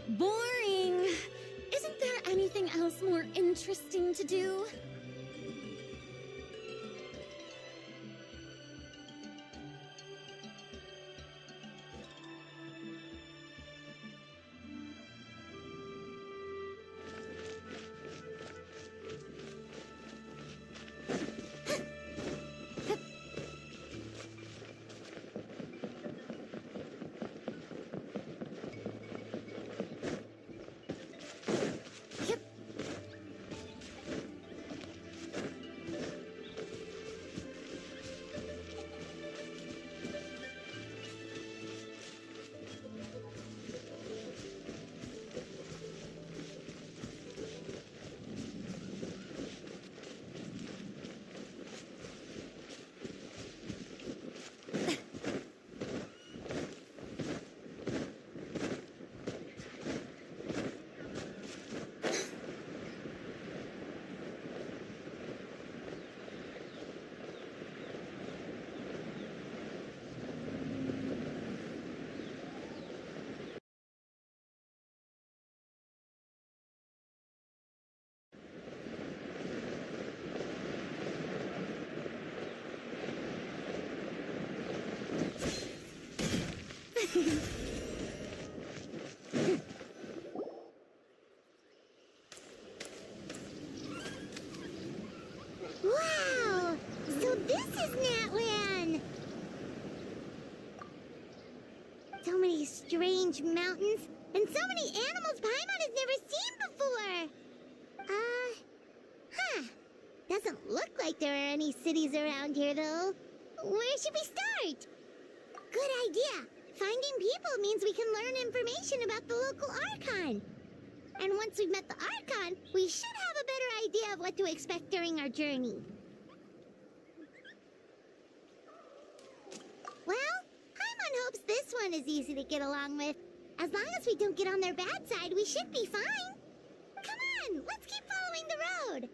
Boring. Isn't there anything else more interesting to do? Wow! So this is Natlan! So many strange mountains, and so many animals Paimon has never seen before! Doesn't look like there are any cities around here, though. Where should we start? Good idea! Finding people means we can learn information about the local Archon. And once we've met the Archon, we should have a better idea of what to expect during our journey. Well, Paimon hopes this one is easy to get along with. As long as we don't get on their bad side, we should be fine. Come on, let's keep following the road.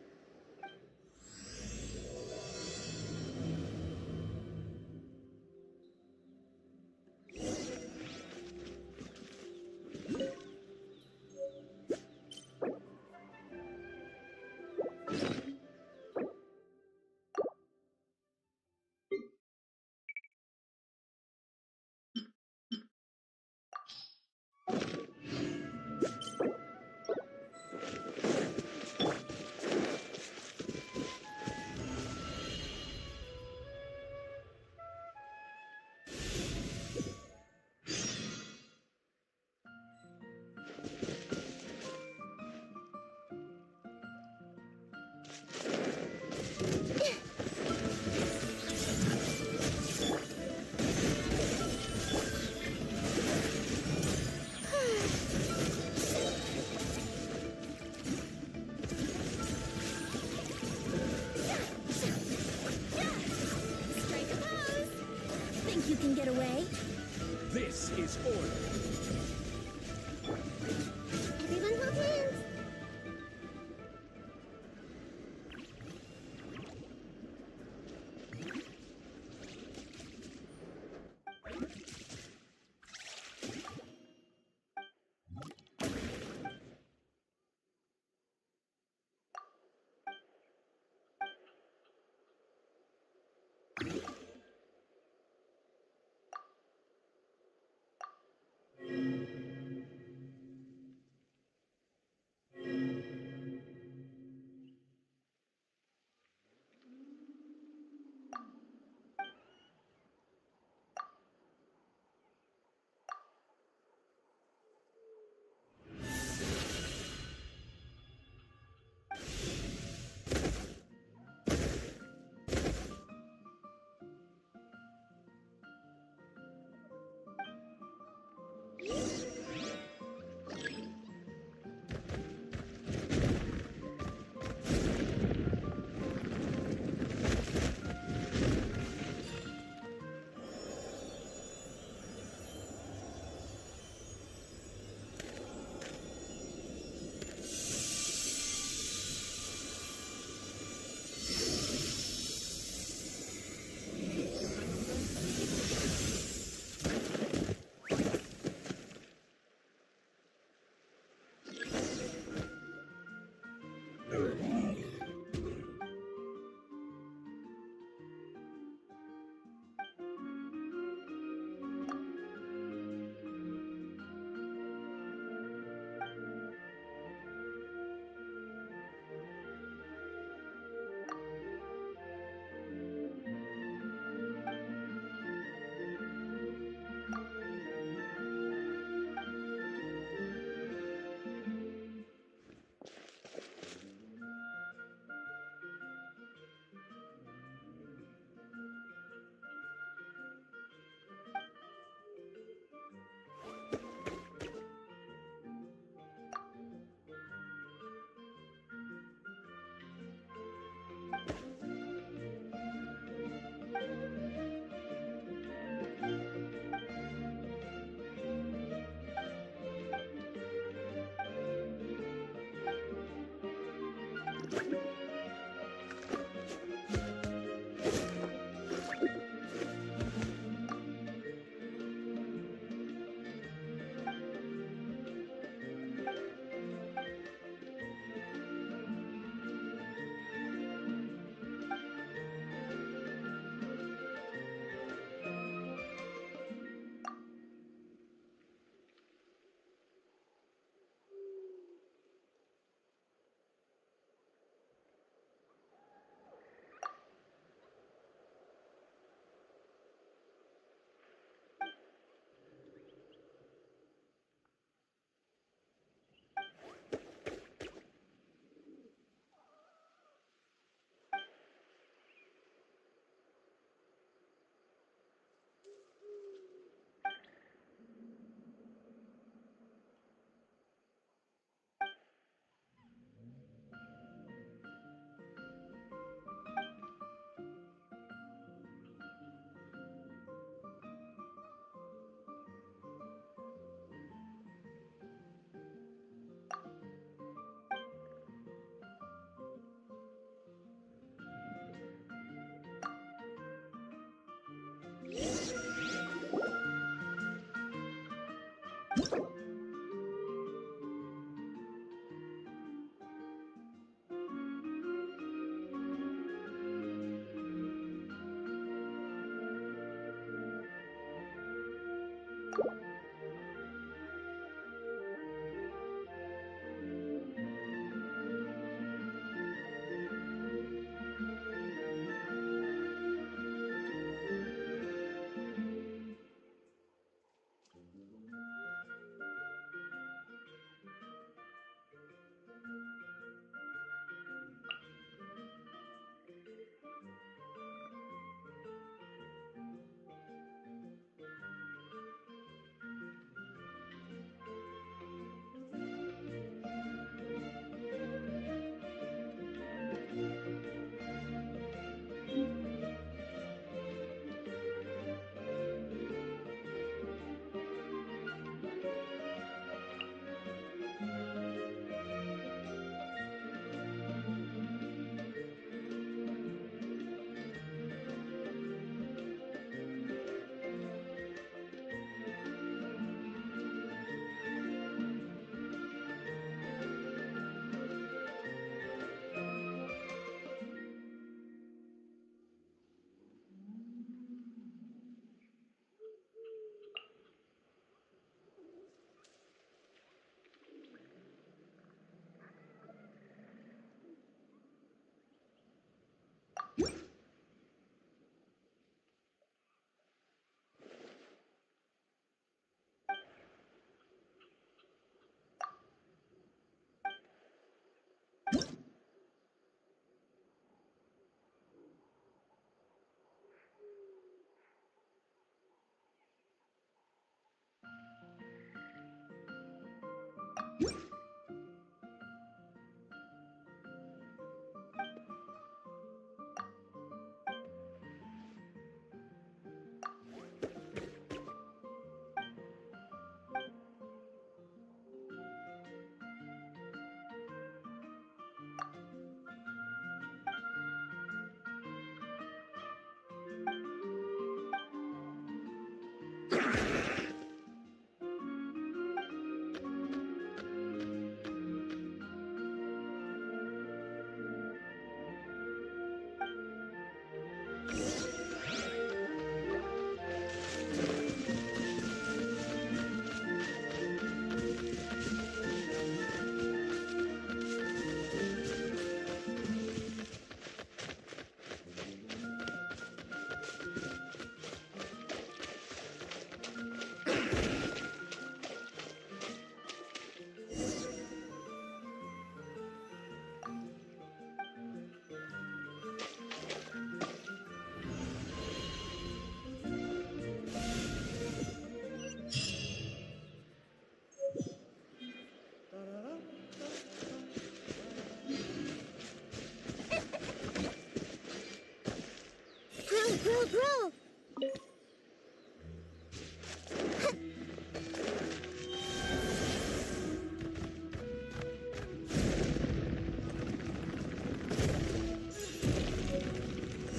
Bro!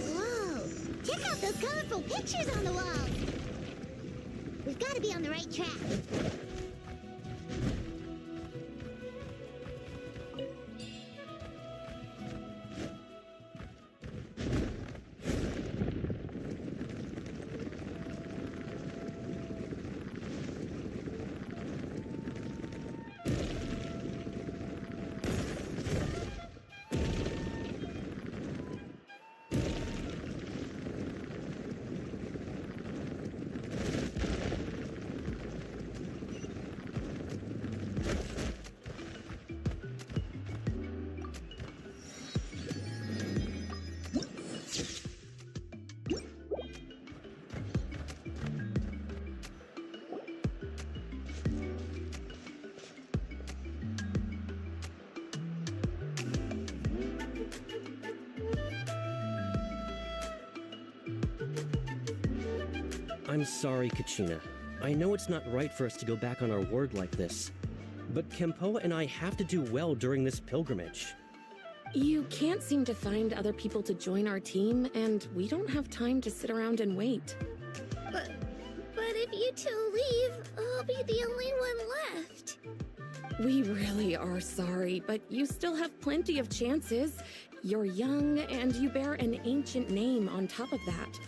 Whoa! Check out those colorful pictures on the wall! We've got to be on the right track. I'm sorry, Kachina. I know it's not right for us to go back on our word like this, but Kempoa and I have to do well during this pilgrimage. You can't seem to find other people to join our team, and we don't have time to sit around and wait. But if you two leave, I'll be the only one left. We really are sorry, but you still have plenty of chances. You're young, and you bear an ancient name on top of that.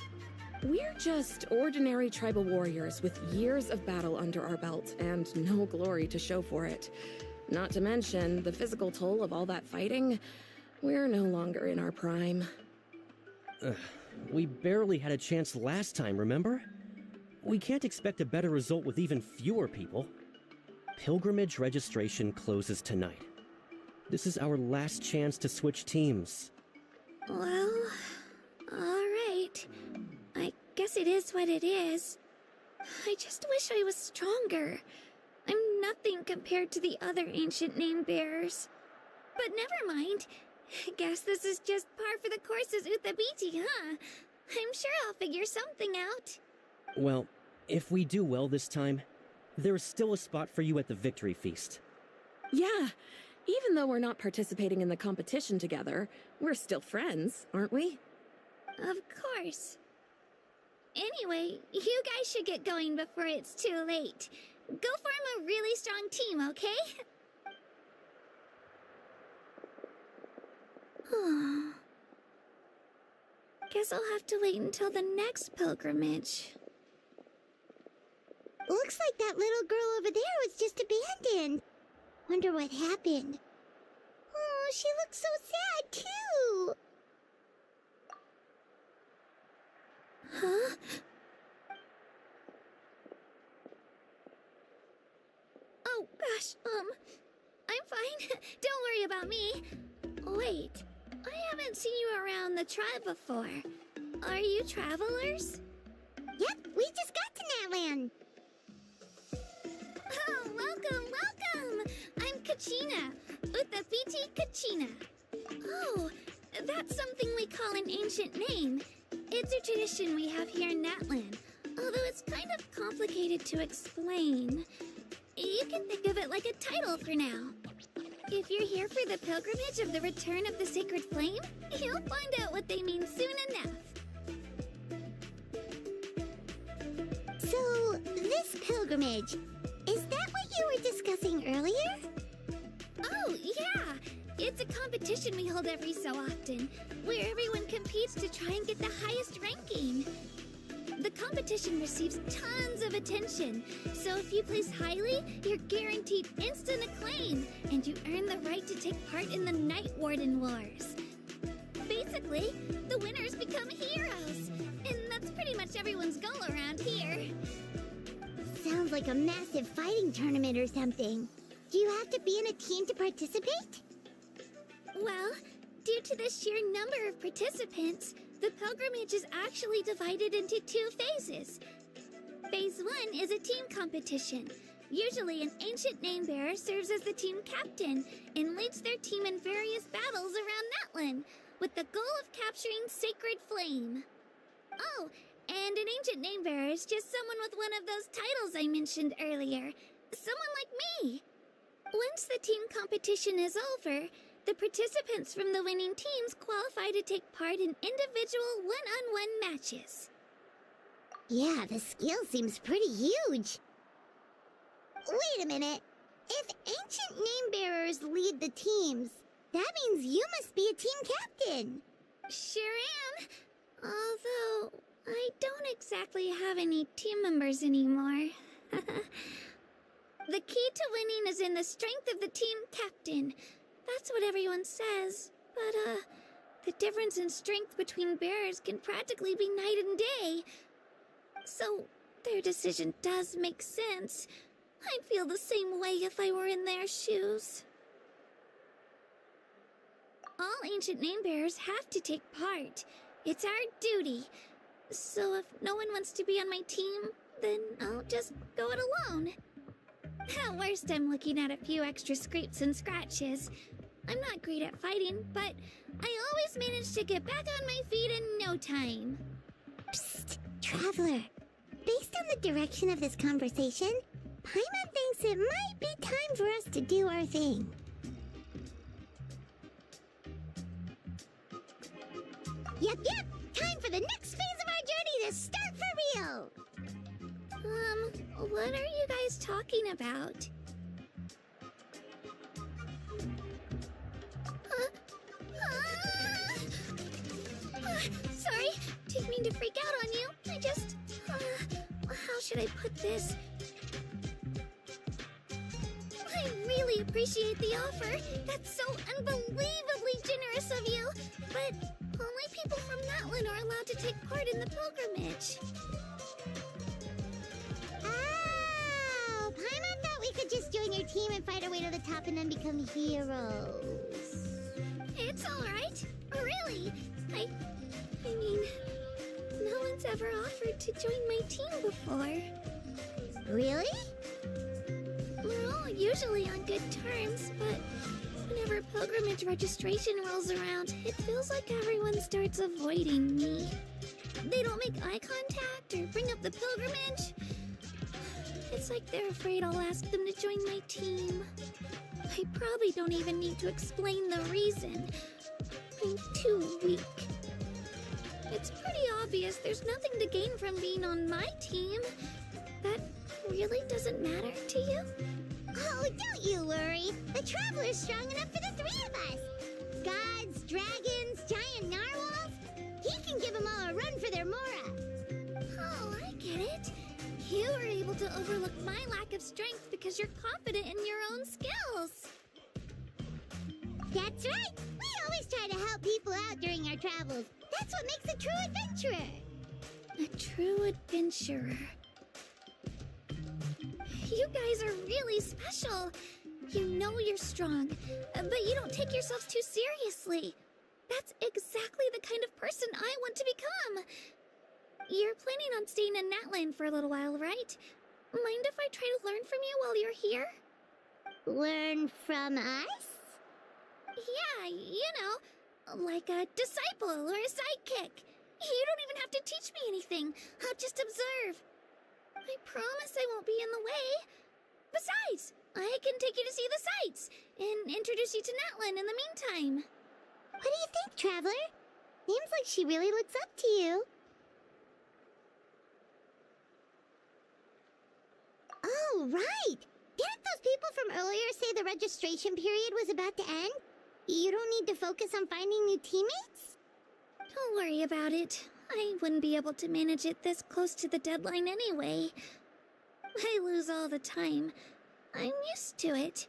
We're just ordinary tribal warriors with years of battle under our belt and no glory to show for it. Not to mention the physical toll of all that fighting. We're no longer in our prime. We barely had a chance last time, remember? We can't expect a better result with even fewer people. Pilgrimage registration closes tonight. This is our last chance to switch teams. Well, alright. I guess it is what it is. I just wish I was stronger. I'm nothing compared to the other ancient name bearers. But never mind. Guess this is just par for the course as Uthabiti, huh? I'm sure I'll figure something out. Well, if we do well this time, there's still a spot for you at the victory feast. Yeah, even though we're not participating in the competition together, we're still friends, aren't we? Of course. Anyway, you guys should get going before it's too late. Go form a really strong team, okay? Guess I'll have to wait until the next pilgrimage. Looks like that little girl over there was just abandoned. Wonder what happened. Oh, she looks so sad, too. Huh? Oh, gosh, I'm fine. Don't worry about me. Wait, I haven't seen you around the tribe before. Are you travelers? Yep, we just got to Natlan. Oh, welcome! I'm Kachina, Uthabiti Kachina. Oh, that's something we call an ancient name. It's a tradition we have here in Natlan, although it's kind of complicated to explain. You can think of it like a title for now. If you're here for the pilgrimage of the return of the sacred flame, you'll find out what they mean soon enough. So, this pilgrimage, is that what you were discussing earlier? Oh, yeah! It's a competition we hold every so often, where everyone competes to try and get the highest ranking. The competition receives tons of attention, so if you place highly, you're guaranteed instant acclaim, and you earn the right to take part in the Night Warden Wars. Basically, the winners become heroes, and that's pretty much everyone's goal around here. Sounds like a massive fighting tournament or something. Do you have to be in a team to participate? Well, due to the sheer number of participants, the pilgrimage is actually divided into 2 phases. Phase 1 is a team competition. Usually an ancient name bearer serves as the team captain and leads their team in various battles around Natlan, with the goal of capturing Sacred Flame. Oh, and an ancient name bearer is just someone with one of those titles I mentioned earlier. Someone like me. Once the team competition is over, the participants from the winning teams qualify to take part in individual one-on-one matches. Yeah, the skill seems pretty huge. Wait a minute. If ancient name bearers lead the teams, that means you must be a team captain. Sure am. Although, I don't exactly have any team members anymore. The key to winning is in the strength of the team captain. That's what everyone says, but, the difference in strength between bearers can practically be night and day. So, their decision does make sense. I'd feel the same way if I were in their shoes. All ancient name bearers have to take part. It's our duty. So if no one wants to be on my team, then I'll just go it alone. At worst, I'm looking at a few extra scrapes and scratches. I'm not great at fighting, but I always manage to get back on my feet in no time. Psst, Traveler. Based on the direction of this conversation, Paimon thinks it might be time for us to do our thing. Yep, time for the next phase of our journey to start for real! What are you guys talking about? Sorry, didn't mean to freak out on you. should I put this? I really appreciate the offer. That's so unbelievably generous of you. But only people from Natlan are allowed to take part in the pilgrimage. Oh, Paimon thought we could just join your team and fight our way to the top and then become heroes. It's alright. Really. I mean, no one's ever offered to join my team before. Really? We're all usually on good terms, but whenever pilgrimage registration rolls around, it feels like everyone starts avoiding me. They don't make eye contact or bring up the pilgrimage. It's like they're afraid I'll ask them to join my team. I probably don't even need to explain the reason. I'm too weak. It's pretty obvious there's nothing to gain from being on my team. That really doesn't matter to you? Oh, don't you worry. The Traveler's strong enough for the three of us. Gods, dragons, giant narwhals. He can give them all a run for their Mora. Oh, I get it. You were able to overlook my lack of strength because you're confident in your own skills. That's right. We always try to help people out during our travels. That's what makes a true adventurer. A true adventurer. You guys are really special. You know you're strong, but you don't take yourselves too seriously. That's exactly the kind of person I want to become. You're planning on staying in Natlan for a little while, right? Mind if I try to learn from you while you're here? Learn from us? Yeah, you know, like a disciple or a sidekick. You don't even have to teach me anything. I'll just observe. I promise I won't be in the way. Besides, I can take you to see the sights and introduce you to Natlan in the meantime. What do you think, Traveler? Seems like she really looks up to you. Oh, right! Didn't those people from earlier say the registration period was about to end? You don't need to focus on finding new teammates? Don't worry about it. I wouldn't be able to manage it this close to the deadline anyway. I lose all the time. I'm used to it.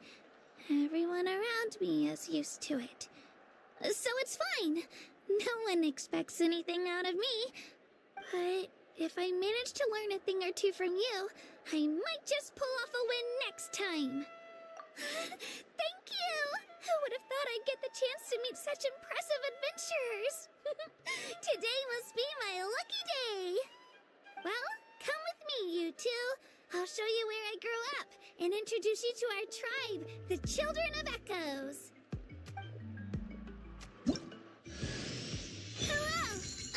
Everyone around me is used to it. So it's fine. No one expects anything out of me. But if I manage to learn a thing or two from you, I might just pull off a win next time. Thank you! Who would have thought I'd get the chance to meet such impressive adventurers? Today must be my lucky day. Well, come with me, you two. I'll show you where I grew up and introduce you to our tribe, the Children of Echoes. Hello,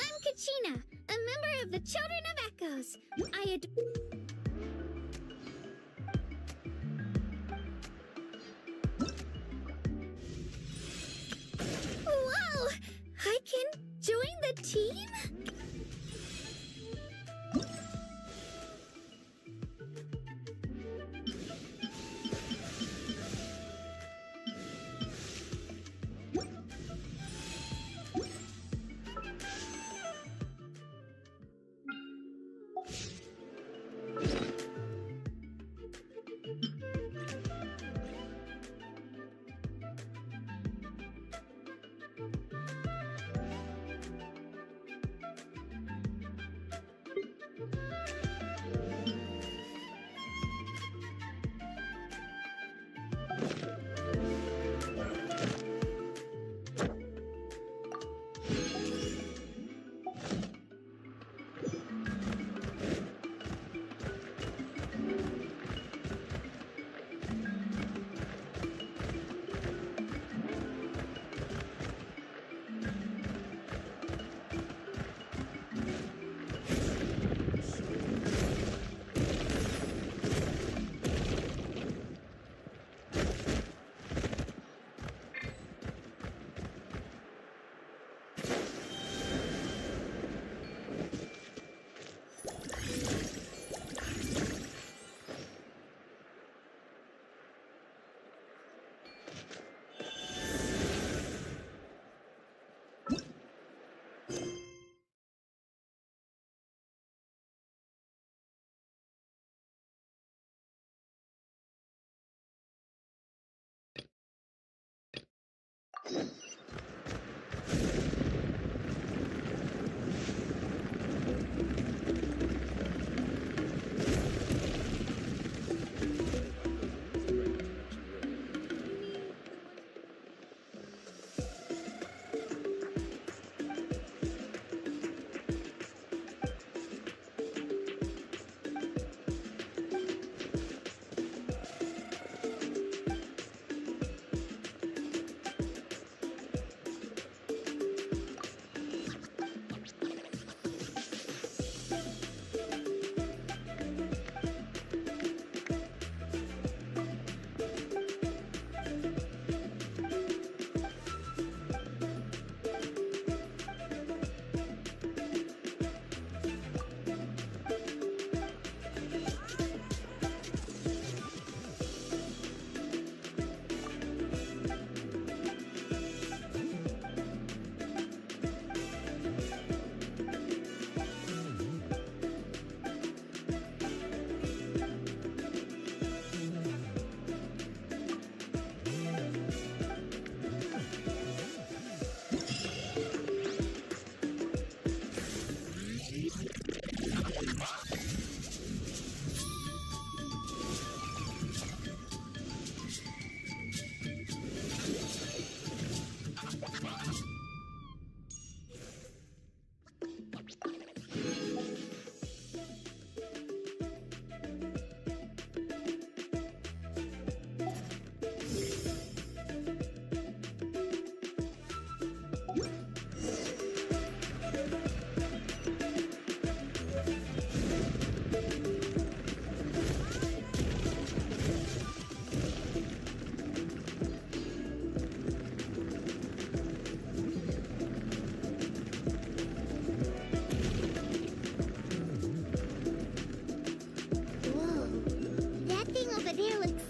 I'm Kachina, a member of the Children of Echoes. Whoa! I can join the team?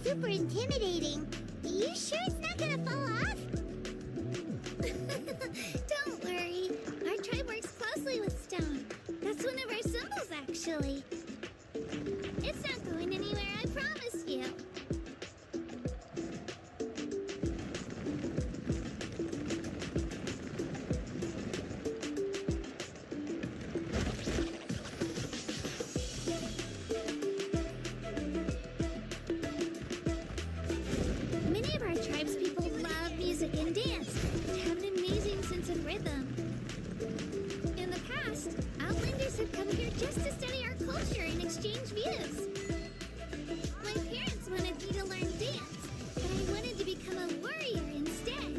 super intimidating. You sure it's not gonna fall off? Don't worry. Our tribe works closely with stone. That's one of our symbols, actually. It's not going anywhere, I promise you. Many of our tribes people love music and dance. They have an amazing sense of rhythm. In the past, Outlanders have come here just to study our culture and exchange views. My parents wanted me to learn dance, but I wanted to become a warrior instead.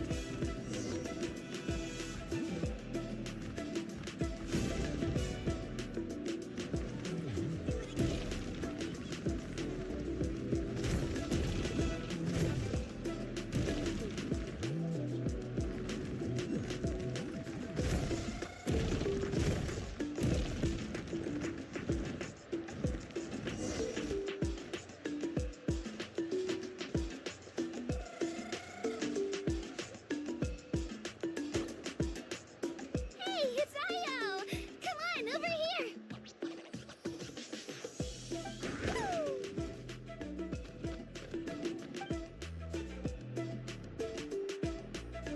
Hey, it's Io! Come on, over here!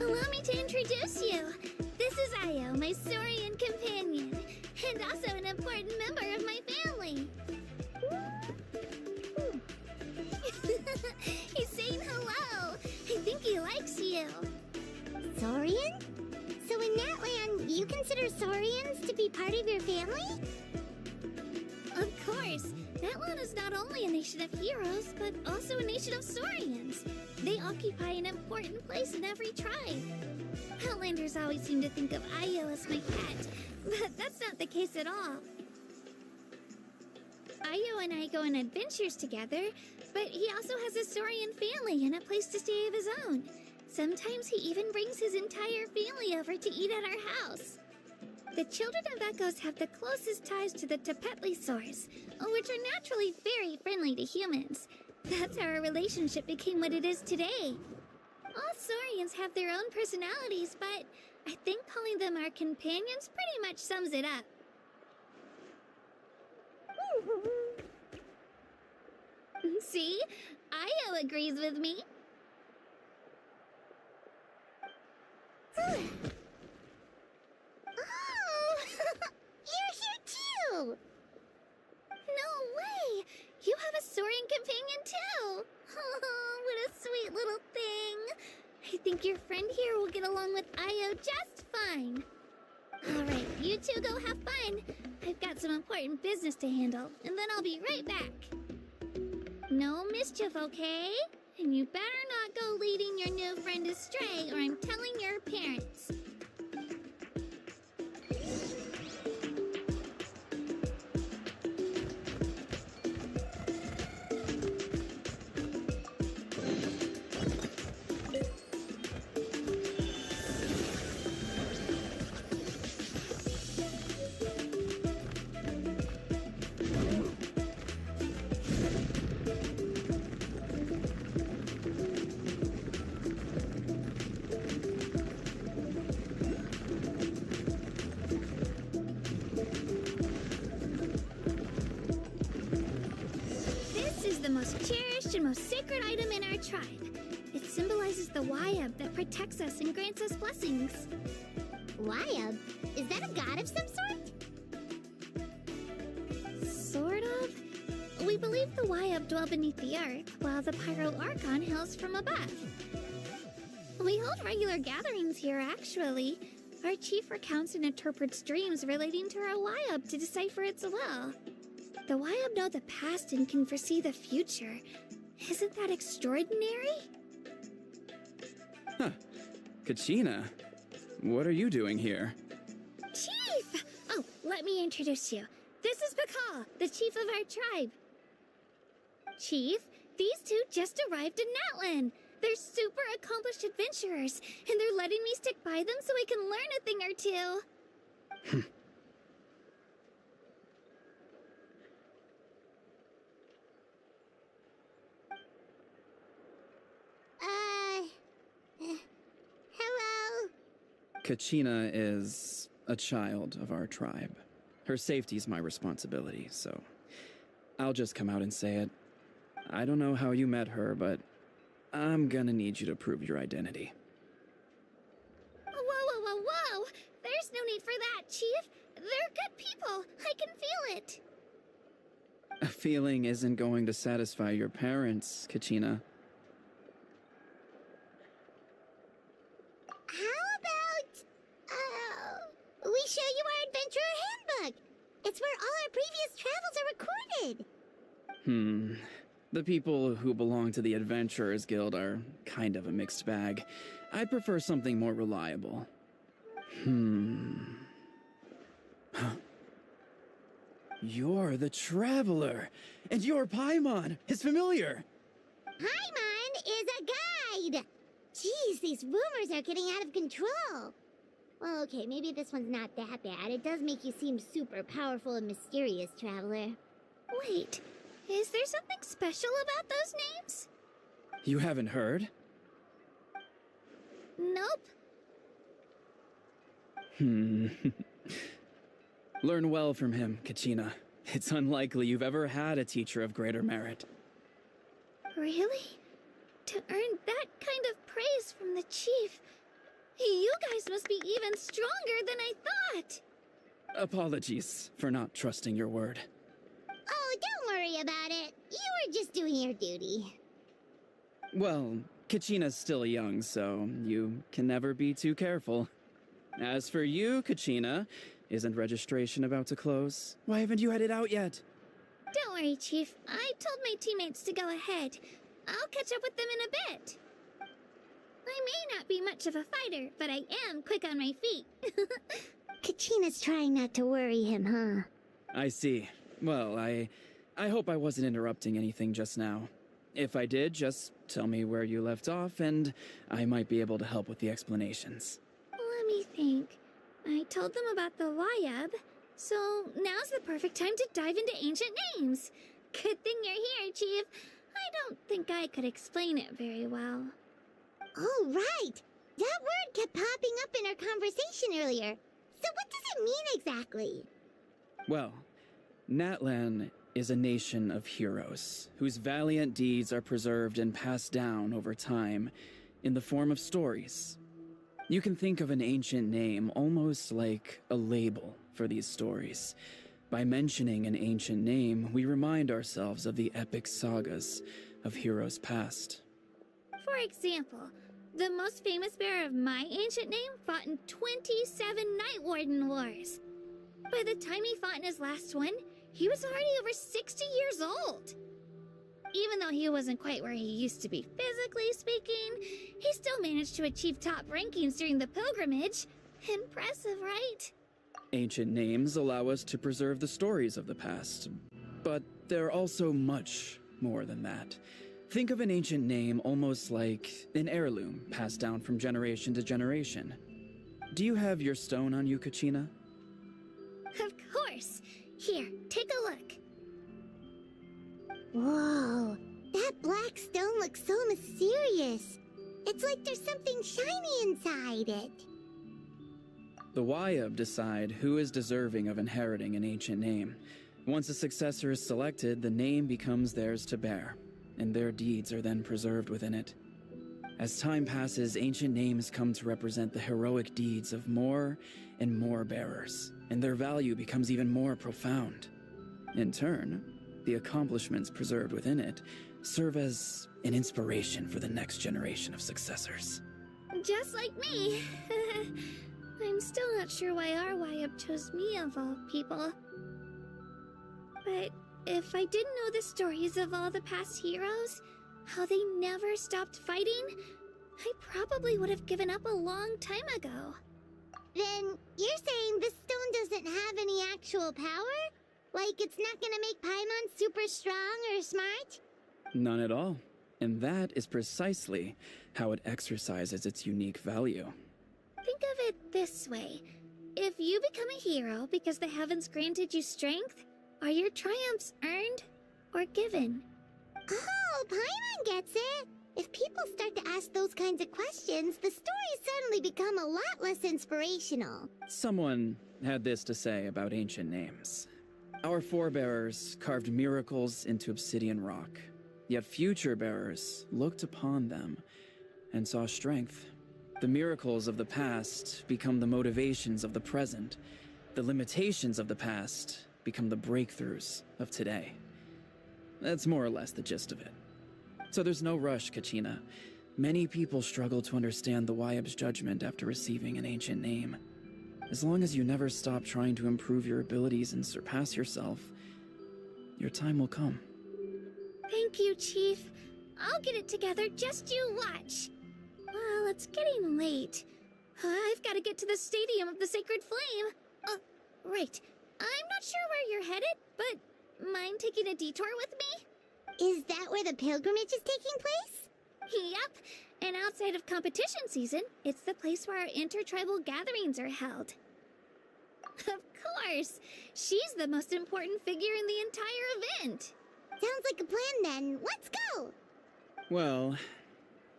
Allow me to introduce you. This is Io, my Saurian companion, and also an important member of my family. He's saying hello. I think he likes you. Saurian? So in Natlan, you consider Saurians to be part of your family? Of course. Natlan is not only a nation of heroes, but also a nation of Saurians. They occupy an important place in every tribe. Outlanders always seem to think of Io as my pet, but that's not the case at all. Io and I go on adventures together, but he also has a Saurian family and a place to stay of his own. Sometimes he even brings his entire family over to eat at our house. The children of Echoes have the closest ties to the Tepetlisaurs, which are naturally very friendly to humans. That's how our relationship became what it is today. All Saurians have their own personalities, but I think calling them our companions pretty much sums it up. See? Io agrees with me. Oh, you're here too! No way! You have a soaring companion too! Oh, what a sweet little thing! I think your friend here will get along with Io just fine. Alright, you two go have fun. I've got some important business to handle, and then I'll be right back. No mischief, okay? And you better not go leading your new friend astray, or I'm telling your parents. The most cherished and most sacred item in our tribe. It symbolizes the Wyab that protects us and grants us blessings. Wyab? Is that a god of some sort? Sort of. We believe the Wyab dwell beneath the earth, while the Pyro Archon hails from above. We hold regular gatherings here, actually. Our chief recounts and interprets dreams relating to our Wyab to decipher its will. The Wyab know the past and can foresee the future. Isn't that extraordinary? Huh. Kachina, what are you doing here? Chief! Oh, let me introduce you. This is Pakal, the chief of our tribe. Chief, these two just arrived in Natlan. They're super accomplished adventurers, and they're letting me stick by them so I can learn a thing or two. Hello? Kachina is a child of our tribe. Her safety's my responsibility, so I'll just come out and say it. I don't know how you met her, but I'm gonna need you to prove your identity. Whoa! There's no need for that, Chief. They're good people. I can feel it. A feeling isn't going to satisfy your parents, Kachina. How about, we show you our adventurer handbook? It's where all our previous travels are recorded. The people who belong to the Adventurers Guild are kind of a mixed bag. I'd prefer something more reliable. You're the Traveler, and your Paimon is familiar. Paimon is a guide! Jeez, these rumors are getting out of control. Well, okay, maybe this one's not that bad. It does make you seem super powerful and mysterious, Traveler. Wait, is there something special about those names? You haven't heard? Nope. Learn well from him, Kachina. It's unlikely you've ever had a teacher of greater merit. Really? To earn that kind of praise from the chief, you guys must be even stronger than I thought. Apologies for not trusting your word. Oh, don't worry about it. You were just doing your duty. Well, Kachina's still young, so you can never be too careful. As for you, Kachina, isn't registration about to close? Why haven't you headed out yet? Don't worry, Chief. I told my teammates to go ahead. I'll catch up with them in a bit. I may not be much of a fighter, but I am quick on my feet. Kachina's trying not to worry him, huh? I see. Well, I hope I wasn't interrupting anything just now. If I did, just tell me where you left off, and I might be able to help with the explanations. Let me think. I told them about the Wyab, so now's the perfect time to dive into ancient names. Good thing you're here, Chief. I don't think I could explain it very well. Oh, right! That word kept popping up in our conversation earlier. So what does it mean exactly? Well, Natlan is a nation of heroes, whose valiant deeds are preserved and passed down over time in the form of stories. You can think of an ancient name almost like a label for these stories. By mentioning an ancient name, we remind ourselves of the epic sagas of heroes past. For example, the most famous bearer of my ancient name fought in 27 Night Warden Wars. By the time he fought in his last one, he was already over 60 years old. Even though he wasn't quite where he used to be physically speaking, he still managed to achieve top rankings during the pilgrimage. Impressive, right? Ancient names allow us to preserve the stories of the past, but they're also much more than that. Think of an ancient name almost like an heirloom passed down from generation to generation. Do you have your stone on you, Kachina? Of course. Here, take a look. Whoa, that black stone looks so mysterious. It's like there's something shiny inside it. The Wayab decide who is deserving of inheriting an ancient name. Once a successor is selected, the name becomes theirs to bear, and their deeds are then preserved within it. As time passes, ancient names come to represent the heroic deeds of more and more bearers, and their value becomes even more profound. In turn, the accomplishments preserved within it serve as an inspiration for the next generation of successors. Just like me. I'm still not sure why our Wayab chose me of all people. But if I didn't know the stories of all the past heroes, how they never stopped fighting, I probably would have given up a long time ago. Then you're saying this stone doesn't have any actual power? Like it's not gonna make Paimon super strong or smart? None at all. And that is precisely how it exercises its unique value. Think of it this way. If you become a hero because the heavens granted you strength, are your triumphs earned or given? Oh, Paimon gets it! If people start to ask those kinds of questions, the stories suddenly become a lot less inspirational. Someone had this to say about ancient names. Our forebearers carved miracles into obsidian rock, yet future bearers looked upon them and saw strength. The miracles of the past become the motivations of the present. The limitations of the past become the breakthroughs of today. That's more or less the gist of it. So there's no rush, Kachina. Many people struggle to understand the Wayab's judgment after receiving an ancient name. As long as you never stop trying to improve your abilities and surpass yourself, your time will come. Thank you, Chief. I'll get it together, just you watch. Well, it's getting late. I've got to get to the Stadium of the Sacred Flame. Right. I'm not sure where you're headed, but mind taking a detour with me? Is that where the pilgrimage is taking place? Yep. And outside of competition season, it's the place where our intertribal gatherings are held. Of course. She's the most important figure in the entire event. Sounds like a plan then. Let's go! Well,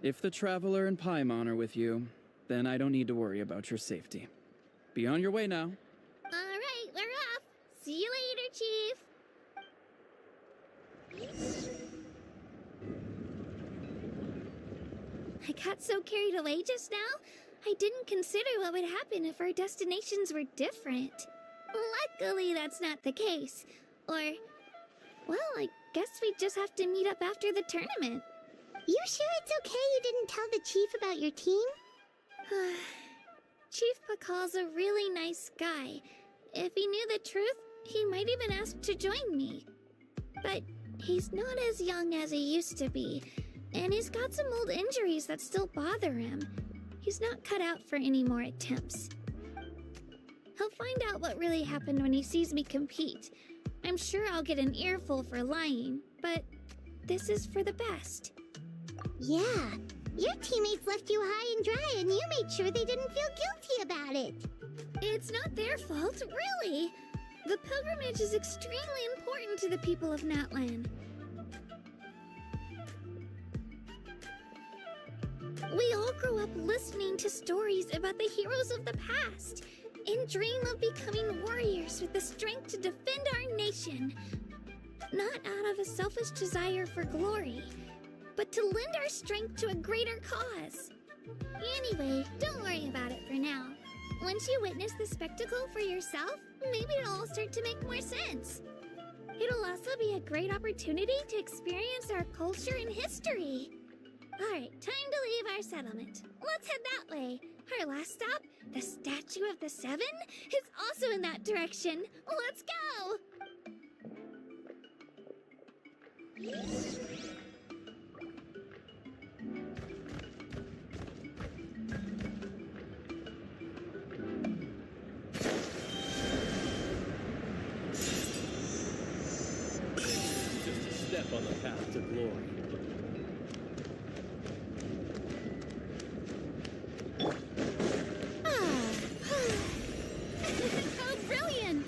if the Traveler and Paimon are with you, then I don't need to worry about your safety. Be on your way now. All right, we're off. See you later, Chief. I got so carried away just now, I didn't consider what would happen if our destinations were different. Luckily, that's not the case. Or, well, I guess we just have to meet up after the tournament. You sure it's okay you didn't tell the chief about your team? Chief Pakal's a really nice guy. If he knew the truth, he might even ask to join me. But he's not as young as he used to be, and he's got some old injuries that still bother him. He's not cut out for any more attempts. He'll find out what really happened when he sees me compete. I'm sure I'll get an earful for lying, but this is for the best. Yeah, your teammates left you high and dry and you made sure they didn't feel guilty about it. It's not their fault, really. The pilgrimage is extremely important to the people of Natlan. We all grew up listening to stories about the heroes of the past and dream of becoming warriors with the strength to defend our nation. Not out of a selfish desire for glory, but to lend our strength to a greater cause. Anyway, don't worry worry about it for now. Once you witness the spectacle for yourself, maybe it'll all start to make more sense. It'll also be a great opportunity to experience our culture and history. Alright, time to leave our settlement. Let's head that way. Our last stop, the Statue of the Seven, is also in that direction. Let's go! Just a step on the path to glory. How brilliant!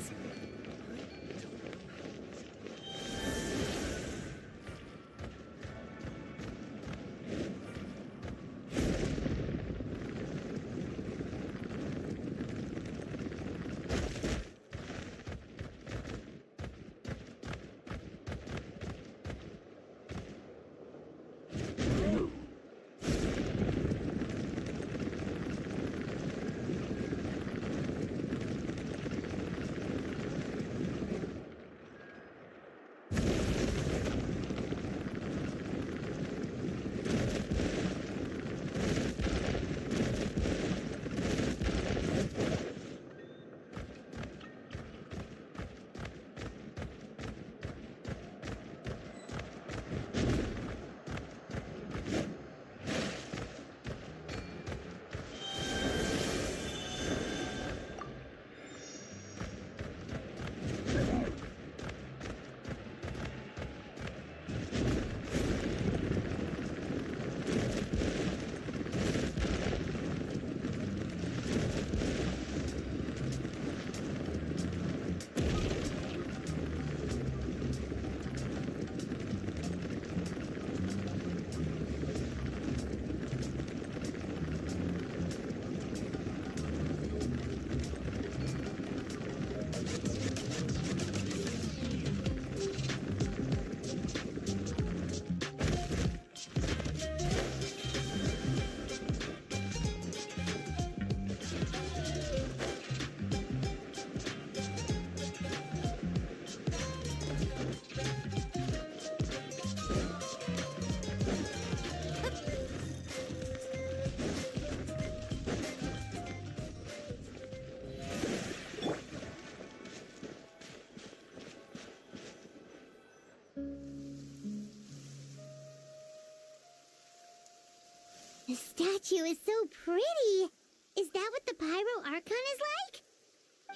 The statue is so pretty. Is that what the Pyro Archon is like?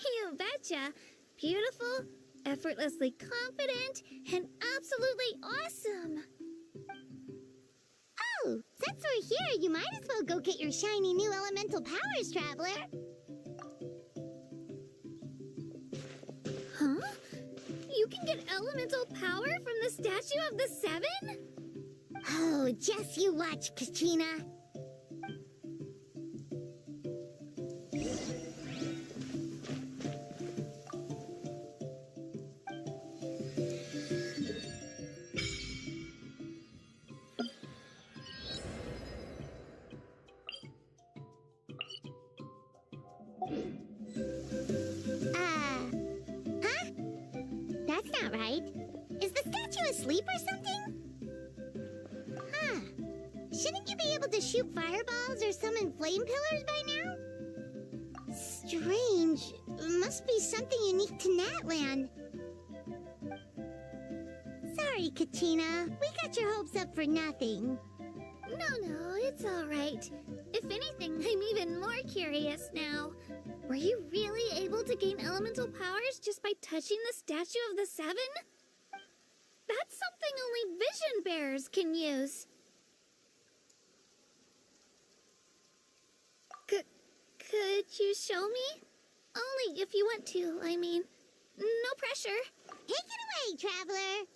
You betcha. Beautiful, effortlessly confident, and absolutely awesome. Oh, since we're here, you might as well go get your shiny new elemental powers, Traveler. Huh? You can get elemental power from the Statue of the Seven? Oh, just you watch, Katrina. Huh? That's not right. Is the statue asleep or something? Huh. Shouldn't you be able to shoot fireballs or summon flame pillars by now? Strange. Must be something unique to Natlan. Sorry, Katina. We got your hopes up for nothing. No, it's all right. If anything, I'm even more curious now. Were you really able to gain elemental powers just by touching the Statue of the Seven? That's something only vision bearers can use. Could you show me? Only if you want to, I mean. No pressure. Take it away, Traveler.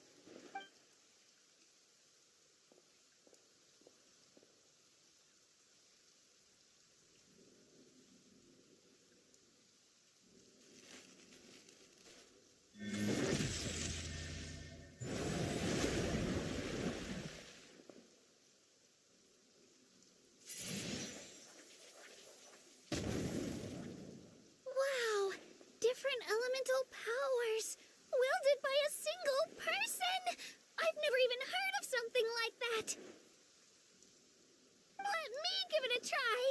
different elemental powers, wielded by a single person! I've never even heard of something like that! Let me give it a try!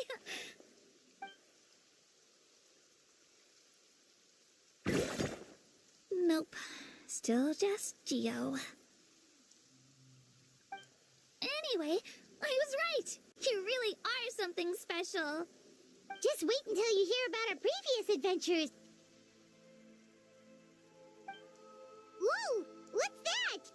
Nope. Still just Geo. Anyway, I was right! You really are something special! Just wait until you hear about our previous adventures. Whoa! What's that?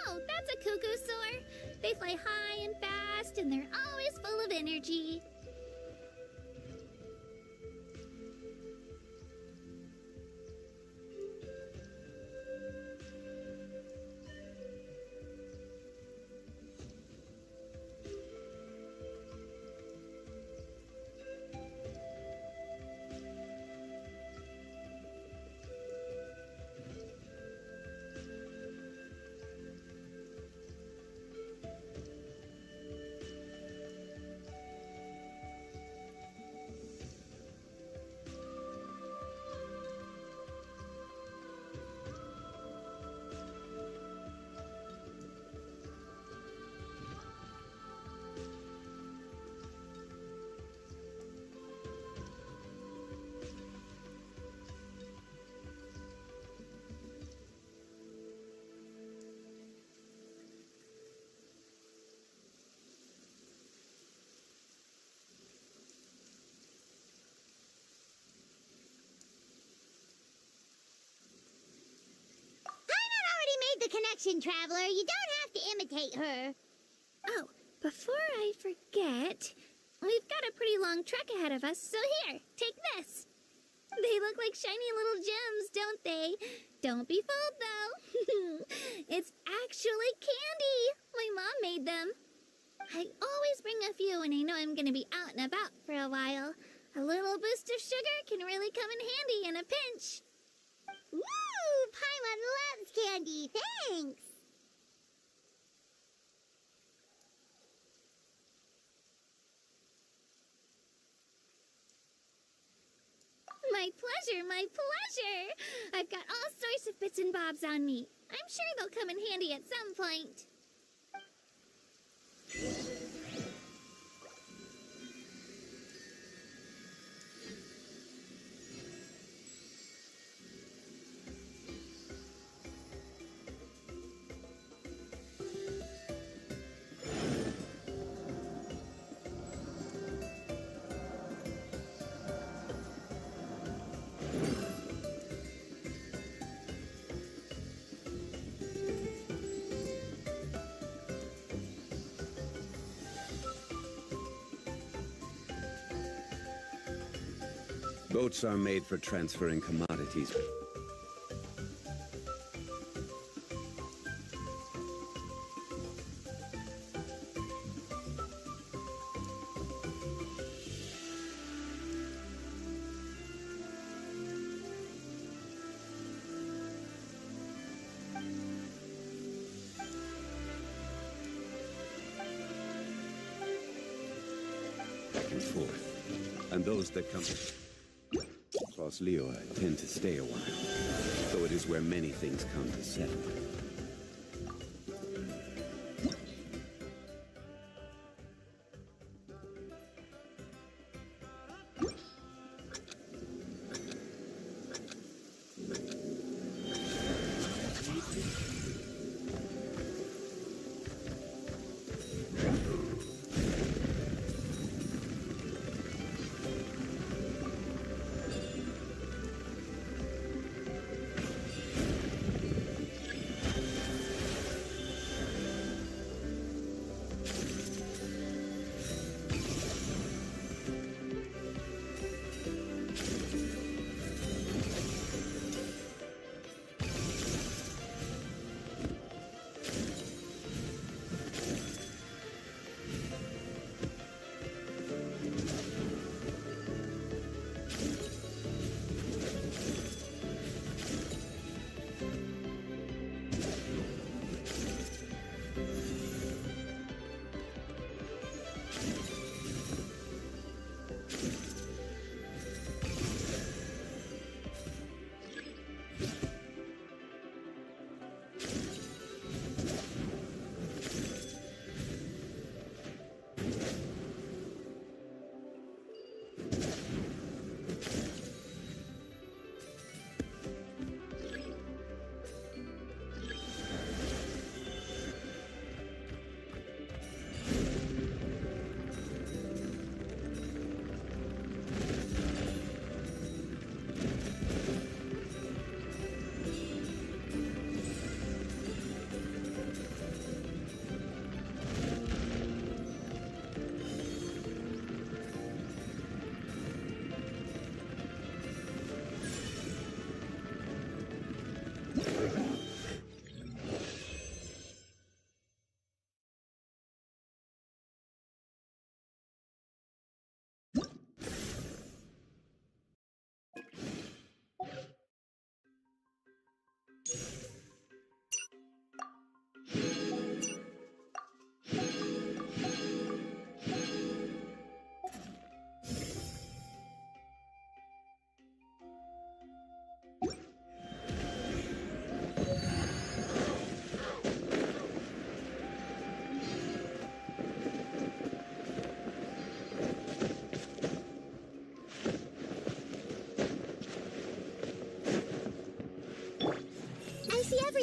Oh, that's a cuckoo soar. They fly high and fast, and they're always full of energy. The connection, Traveler. You don't have to imitate her. Oh, before I forget, we've got a pretty long trek ahead of us, so here, take this. They look like shiny little gems, don't they? Don't be fooled, though. It's actually candy. My mom made them. I always bring a few when I know I'm going to be out and about for a while. A little boost of sugar can really come in handy in a pinch. Woo! Paimon loves candy. Thanks. My pleasure, my pleasure. I've got all sorts of bits and bobs on me. I'm sure they'll come in handy at some point. Boats are made for transferring commodities. Back and forth. And those that come across Leo tend to stay a while, though it is where many things come to settle.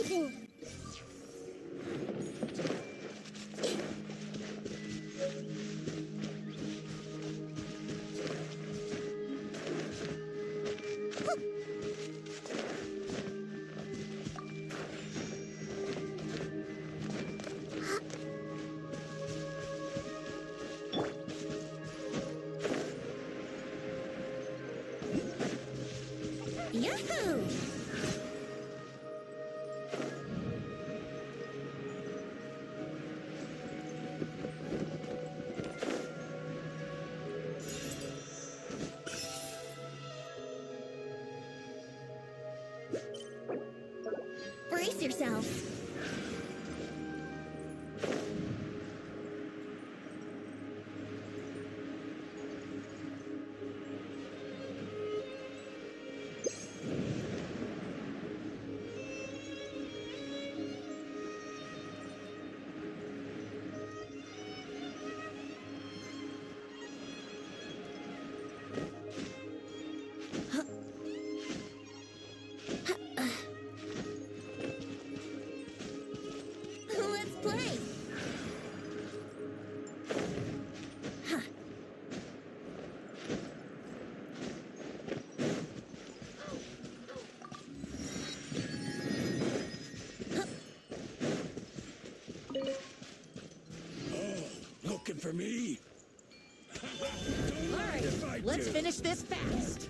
Yahoo! Brace yourselves. Let's play. Huh. Looking for me? All right, let's finish this fast.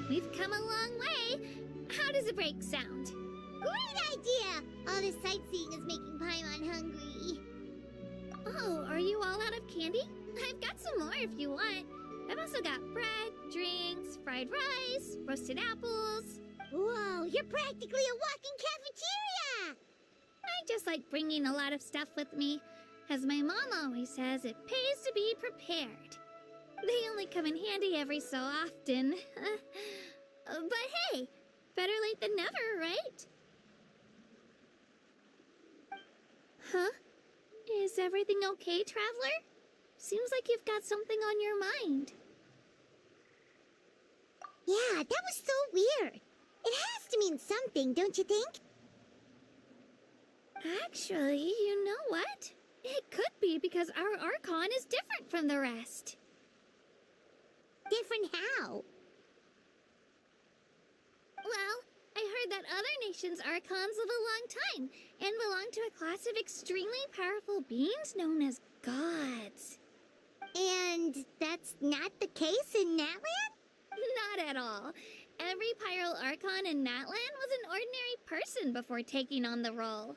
We've come a long way. How does a break sound? Great idea! All this sightseeing is making Paimon hungry. Oh, are you all out of candy? I've got some more if you want. I've also got bread, drinks, fried rice, roasted apples. Whoa, you're practically a walking cafeteria! I just like bringing a lot of stuff with me. As my mom always says, it pays to be prepared. They only come in handy every so often. But hey, better late than never, right? Huh? Is everything okay, Traveler? Seems like you've got something on your mind. Yeah, that was so weird. It has to mean something, don't you think? Actually, you know what? It could be because our Archon is different from the rest. Different how? Well, I heard that other nations' Archons live a long time and belong to a class of extremely powerful beings known as gods. And that's not the case in Natlan? Not at all. Every Pyro Archon in Natlan was an ordinary person before taking on the role.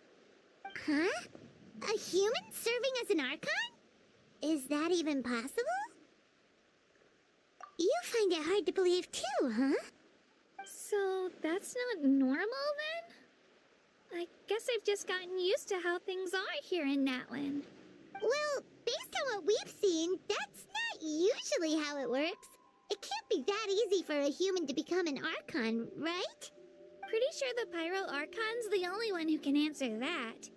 Huh? A human serving as an Archon? Is that even possible? You find it hard to believe too, huh? So that's not normal then? I guess I've just gotten used to how things are here in Natlan. Well, based on what we've seen, that's not usually how it works. It can't be that easy for a human to become an Archon, right? Pretty sure the Pyro Archon's the only one who can answer that.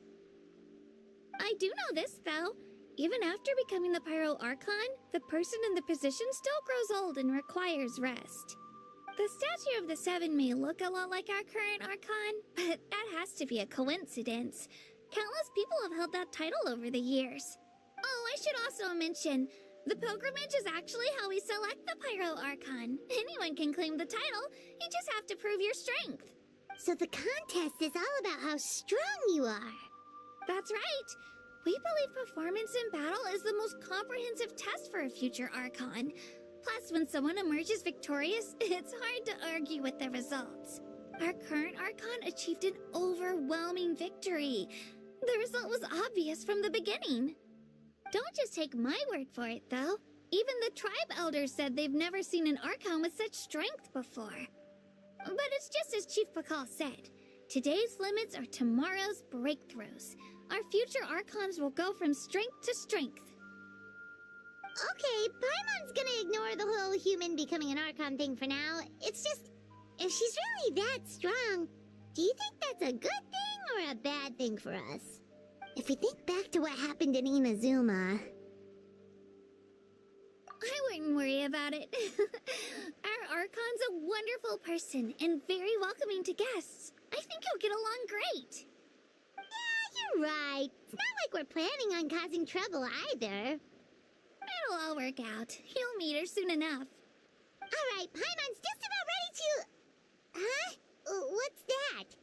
I do know this, though. Even after becoming the Pyro Archon, the person in the position still grows old and requires rest. The statue of the Seven may look a lot like our current Archon, but that has to be a coincidence. Countless people have held that title over the years. Oh, I should also mention, the pilgrimage is actually how we select the Pyro Archon. Anyone can claim the title, you just have to prove your strength. So the contest is all about how strong you are. That's right. We believe performance in battle is the most comprehensive test for a future Archon. Plus, when someone emerges victorious, it's hard to argue with the results. Our current Archon achieved an overwhelming victory. The result was obvious from the beginning. Don't just take my word for it, though. Even the tribe elders said they've never seen an Archon with such strength before. But it's just as Chief Pakal said. Today's limits are tomorrow's breakthroughs. Our future Archons will go from strength to strength. Okay, Paimon's gonna ignore the whole human becoming an Archon thing for now. It's just, if she's really that strong, do you think that's a good thing or a bad thing for us? If we think back to what happened in Inazuma... I wouldn't worry about it. Our Archon's a wonderful person and very welcoming to guests. I think he'll get along great. Yeah, you're right. right. It's not like we're planning on causing trouble either. It'll all work out. You'll meet her soon enough. All right, Paimon's just about ready to... Huh? What's that?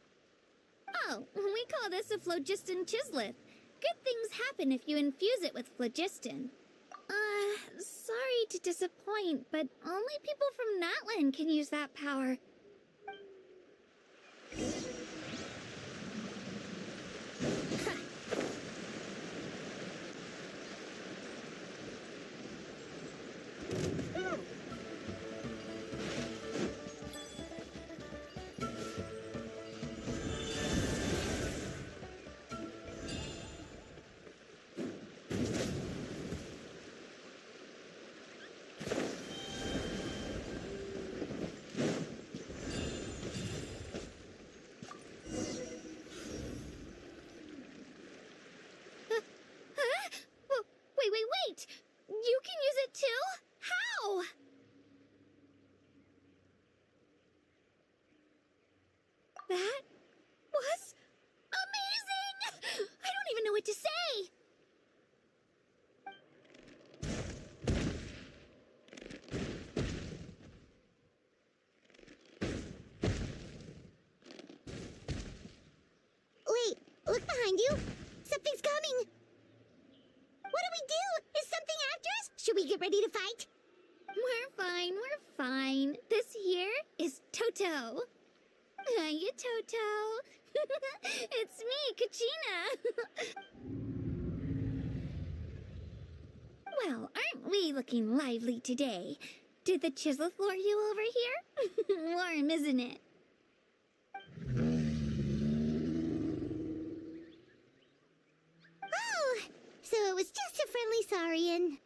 Oh, we call this a phlogiston chisleth. Good things happen if you infuse it with phlogiston. Sorry to disappoint, but only people from Natlan can use that power. Wait! You can use it too? How? That was amazing! I don't even know what to say! Wait, look behind you. Something's coming. What do we do? Is something after us? Should we get ready to fight? We're fine. This here is Toto. Hiya, Toto. It's me, Kachina. Well, aren't we looking lively today? Did the chisleth lure you over here? Warm, isn't it? Oh, so it was just a friendly saurian.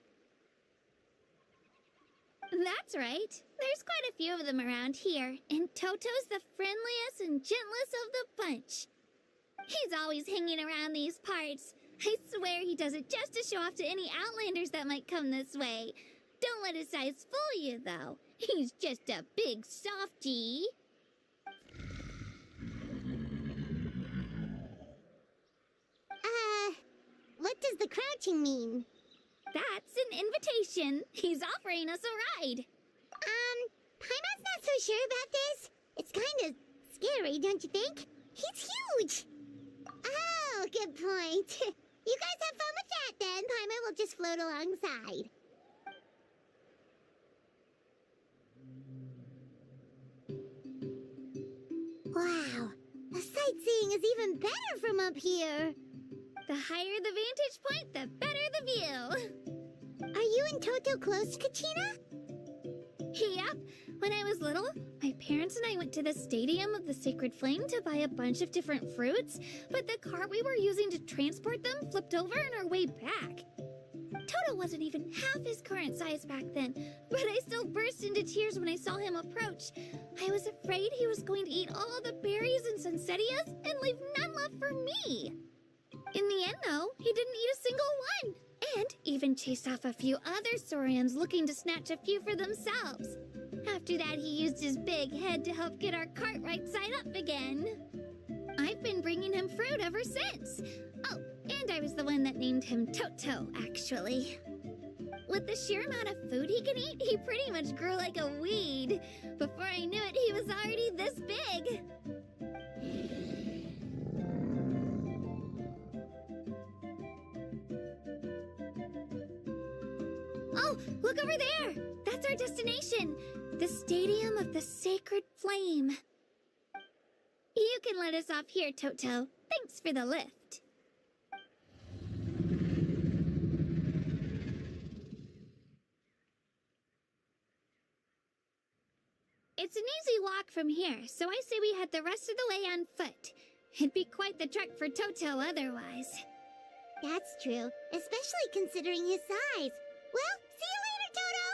That's right. There's quite a few of them around here, and Toto's the friendliest and gentlest of the bunch. He's always hanging around these parts. I swear he does it just to show off to any outlanders that might come this way. Don't let his size fool you, though. He's just a big softie. What does the crouching mean? That's an invitation. He's offering us a ride. Paimon's not so sure about this. It's kind of scary, don't you think? He's huge. Oh, good point. You guys have fun with that then. Paimon will just float alongside. Wow, the sightseeing is even better from up here. The higher the vantage point, the better the view. Are you and Toto close, Kachina? Yep. When I was little, my parents and I went to the Stadium of the Sacred Flame to buy a bunch of different fruits, but the cart we were using to transport them flipped over on our way back. Toto wasn't even half his current size back then, but I still burst into tears when I saw him approach. I was afraid he was going to eat all the berries and sunsettias and leave none left for me. In the end, though, he didn't eat a single one, and even chased off a few other saurians looking to snatch a few for themselves. After that, he used his big head to help get our cart right side up again. I've been bringing him fruit ever since. Oh, and I was the one that named him Toto, actually. With the sheer amount of food he can eat, he pretty much grew like a weed. Before I knew it, he was already this big. Oh, look over there! That's our destination! The Stadium of the Sacred Flame. You can let us off here, Toto. Thanks for the lift. It's an easy walk from here, so I say we head the rest of the way on foot. It'd be quite the trek for Toto otherwise. That's true, especially considering his size. Well, see you later, Toto!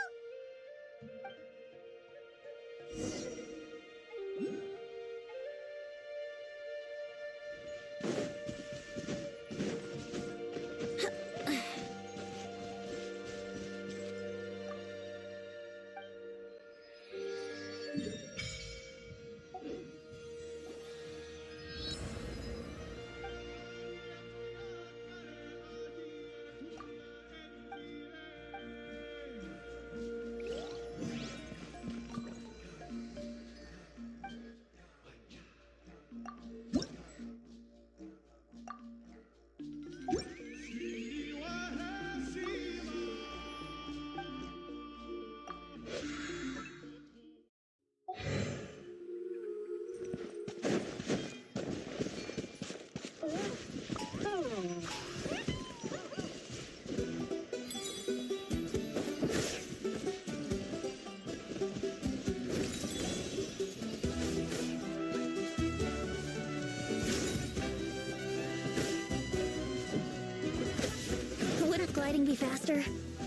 fighting be faster?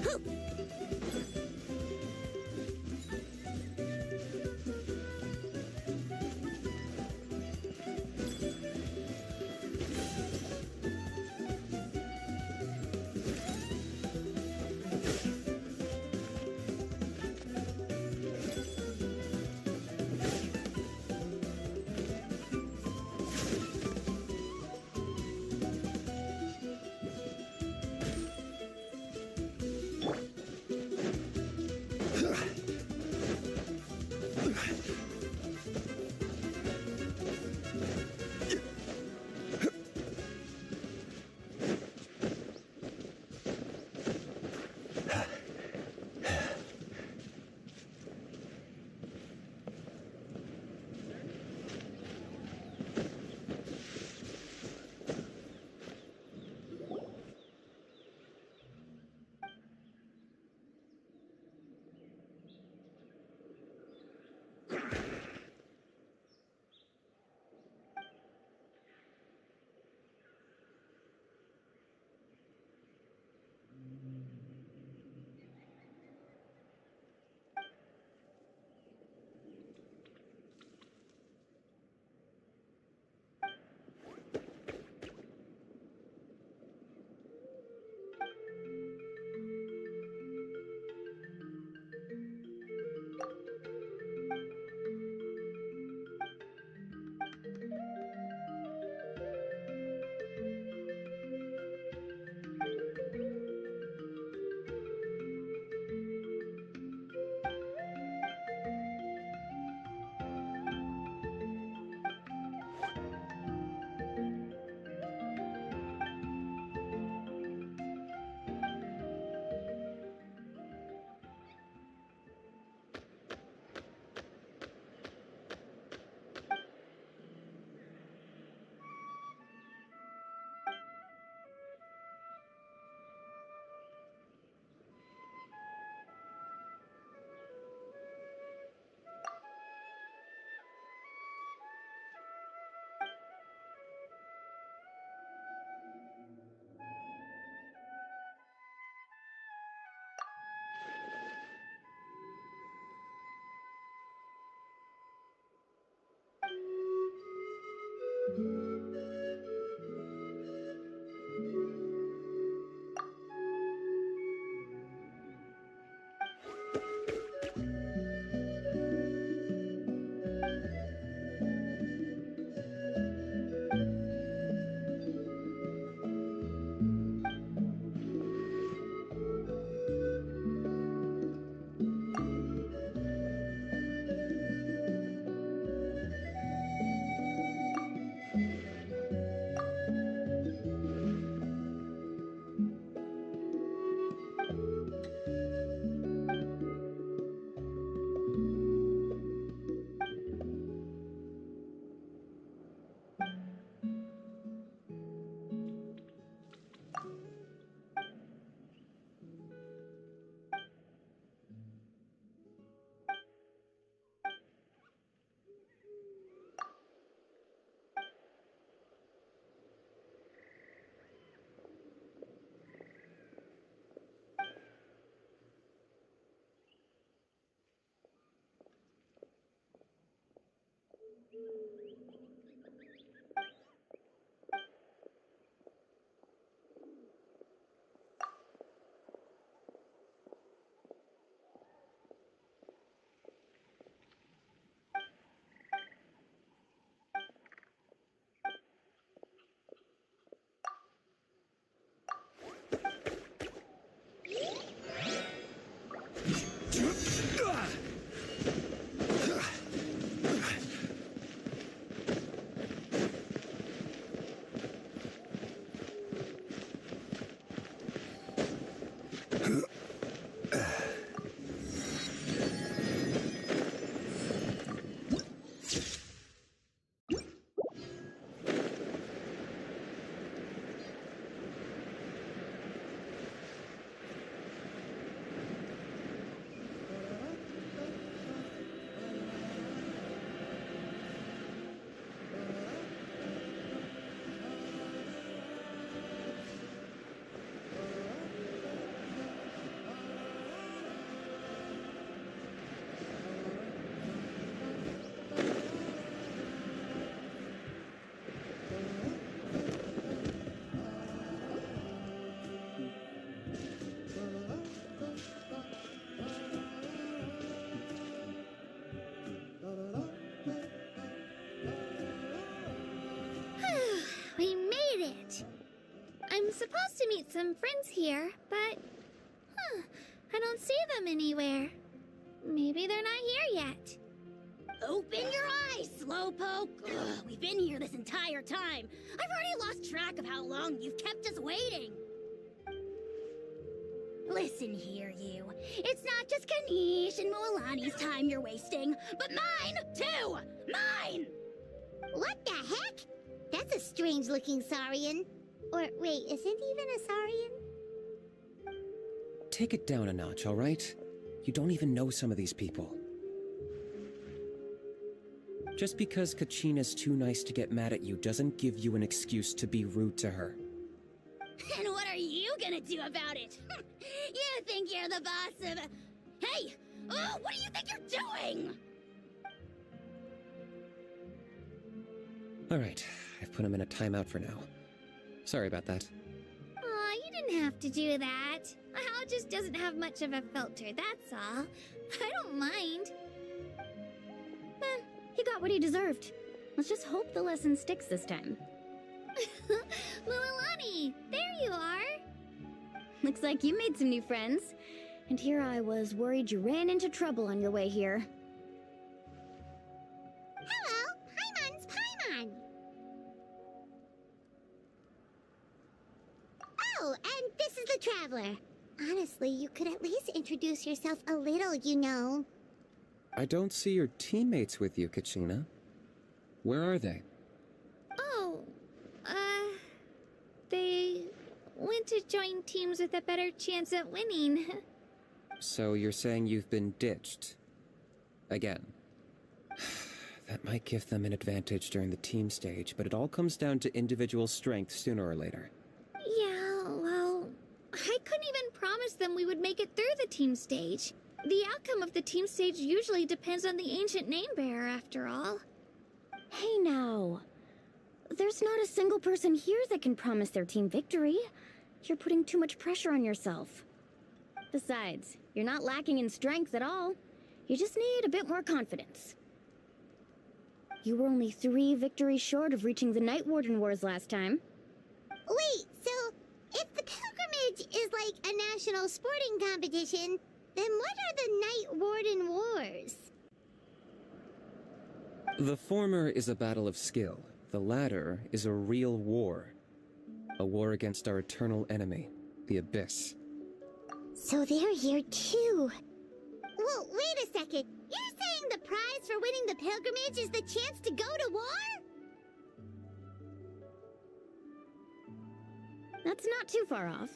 Hoop! supposed to meet some friends here, but... I don't see them anywhere. Maybe they're not here yet. Open your eyes, Slowpoke! Ugh, we've been here this entire time. I've already lost track of how long you've kept us waiting. Listen here, you. It's not just Kanish and Moalani's time you're wasting, but mine, too! Mine! What the heck? That's a strange-looking Saurian. Or, wait, is it even a Saurian? Take it down a notch, all right? You don't even know some of these people. Just because Kachina's too nice to get mad at you doesn't give you an excuse to be rude to her. And what are you gonna do about it? You think you're the boss of... Hey! Oh, what do you think you're doing? All right, I've put him in a timeout for now. Sorry about that. Aw, you didn't have to do that. Hal just doesn't have much of a filter, that's all. I don't mind. He got what he deserved. Let's just hope the lesson sticks this time. Lililani, there you are. Looks like you made some new friends. And here I was worried you ran into trouble on your way here. Hello, Paimon's Paimon. Oh, and this is the Traveler. Honestly, you could at least introduce yourself a little, you know. I don't see your teammates with you, Kachina. Where are they? Oh, they went to join teams with a better chance at winning. So you're saying you've been ditched? Again. That might give them an advantage during the team stage, but it all comes down to individual strength sooner or later. Yeah, well, I couldn't even promise them we would make it through the team stage. The outcome of the team stage usually depends on the ancient name bearer, after all. Hey now. There's not a single person here that can promise their team victory. You're putting too much pressure on yourself. Besides, you're not lacking in strength at all. You just need a bit more confidence. You were only 3 victories short of reaching the Night Warden Wars last time. Wait, so if the pilgrimage is like a national sporting competition, then what are the Night Warden Wars? The former is a battle of skill. The latter is a real war. A war against our eternal enemy, the Abyss. So they're here too. Well, wait a second. You're saying the prize for winning the pilgrimage is the chance to go to war? That's not too far off.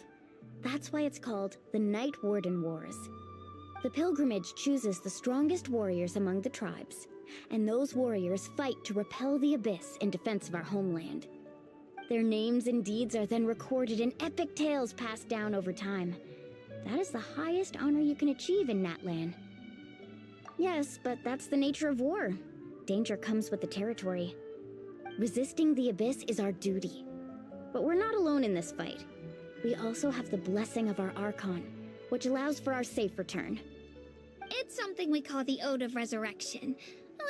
That's why it's called the Night Warden Wars. The pilgrimage chooses the strongest warriors among the tribes, and those warriors fight to repel the Abyss in defense of our homeland. Their names and deeds are then recorded in epic tales passed down over time. That is the highest honor you can achieve in Natlan. Yes, but that's the nature of war. Danger comes with the territory. Resisting the Abyss is our duty. But we're not alone in this fight. We also have the blessing of our Archon, which allows for our safe return. It's something we call the Ode of Resurrection,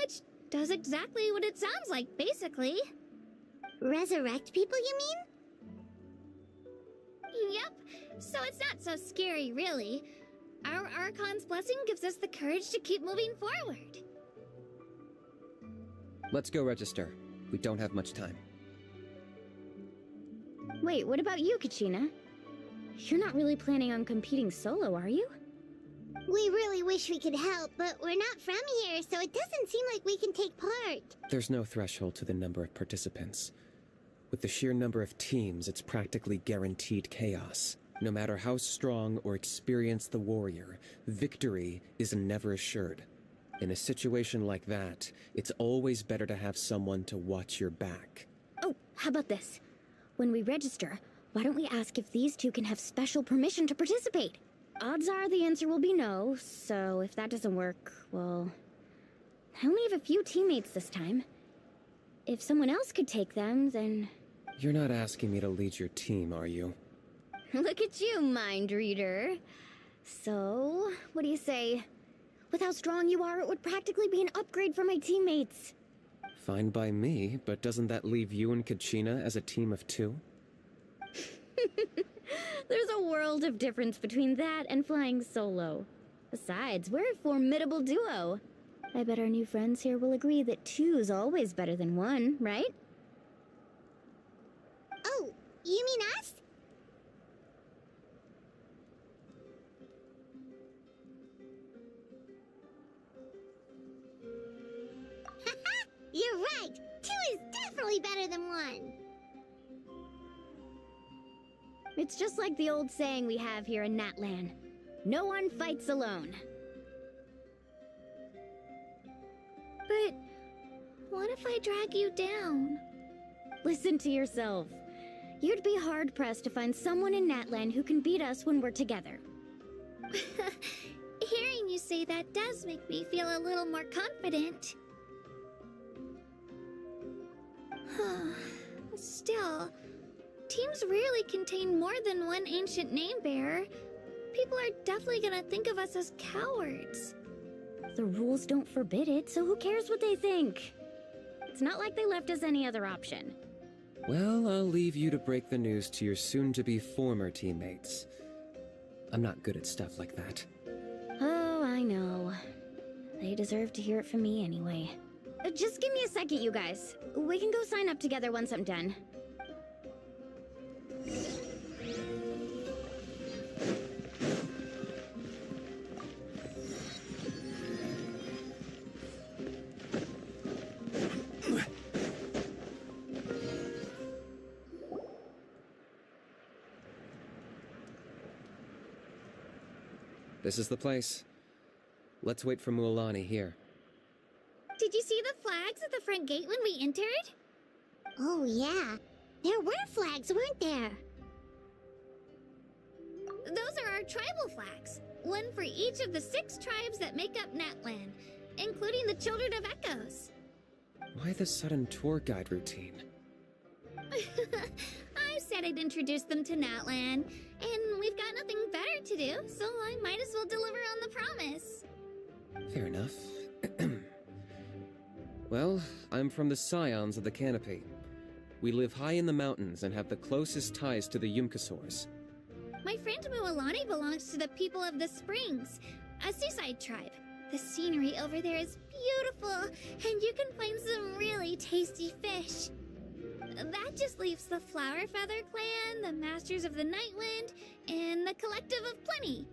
which does exactly what it sounds like, basically. Resurrect people, you mean? Yep, so it's not so scary, really. Our Archon's blessing gives us the courage to keep moving forward. Let's go register. We don't have much time. Wait, what about you, Kachina? You're not really planning on competing solo, are you? We really wish we could help, but we're not from here, so it doesn't seem like we can take part. There's no threshold to the number of participants. With the sheer number of teams, it's practically guaranteed chaos. No matter how strong or experienced the warrior, victory is never assured. In a situation like that, it's always better to have someone to watch your back. Oh, how about this? When we register, why don't we ask if these two can have special permission to participate? Odds are the answer will be no, so if that doesn't work, well... I only have a few teammates this time. If someone else could take them, then... You're not asking me to lead your team, are you? Look at you, mind reader. So, what do you say? With how strong you are, it would practically be an upgrade for my teammates. Fine by me, but doesn't that leave you and Kachina as a team of 2? There's a world of difference between that and flying solo. Besides, we're a formidable duo. I bet our new friends here will agree that two's always better than one, right? Oh, you mean us? You're right! Two is definitely better than one! It's just like the old saying we have here in Natlan. No one fights alone. But what if I drag you down? Listen to yourself. You'd be hard-pressed to find someone in Natlan who can beat us when we're together. Hearing you say that does make me feel a little more confident. Still, teams rarely contain more than one ancient name-bearer. People are definitely gonna think of us as cowards. The rules don't forbid it, so who cares what they think? It's not like they left us any other option. Well, I'll leave you to break the news to your soon-to-be former teammates. I'm not good at stuff like that. Oh, I know. They deserve to hear it from me anyway. Just give me a second, you guys. We can go sign up together once I'm done. This is the place. Let's wait for Mualani here. Did you see the flags at the front gate when we entered? Oh yeah, there were flags, weren't there? Those are our tribal flags. One for each of the 6 tribes that make up Natlan, including the Children of Echoes. Why the sudden tour guide routine? I said I'd introduce them to Natlan, and we've got nothing better to do, so I might as well deliver on the promise. Fair enough. Well, I'm from the Scions of the Canopy. We live high in the mountains and have the closest ties to the Yumkasaurs. My friend Mualani belongs to the people of the Springs, a seaside tribe. The scenery over there is beautiful, and you can find some really tasty fish. That just leaves the Flower Feather Clan, the Masters of the Nightwind, and the Collective of Plenty.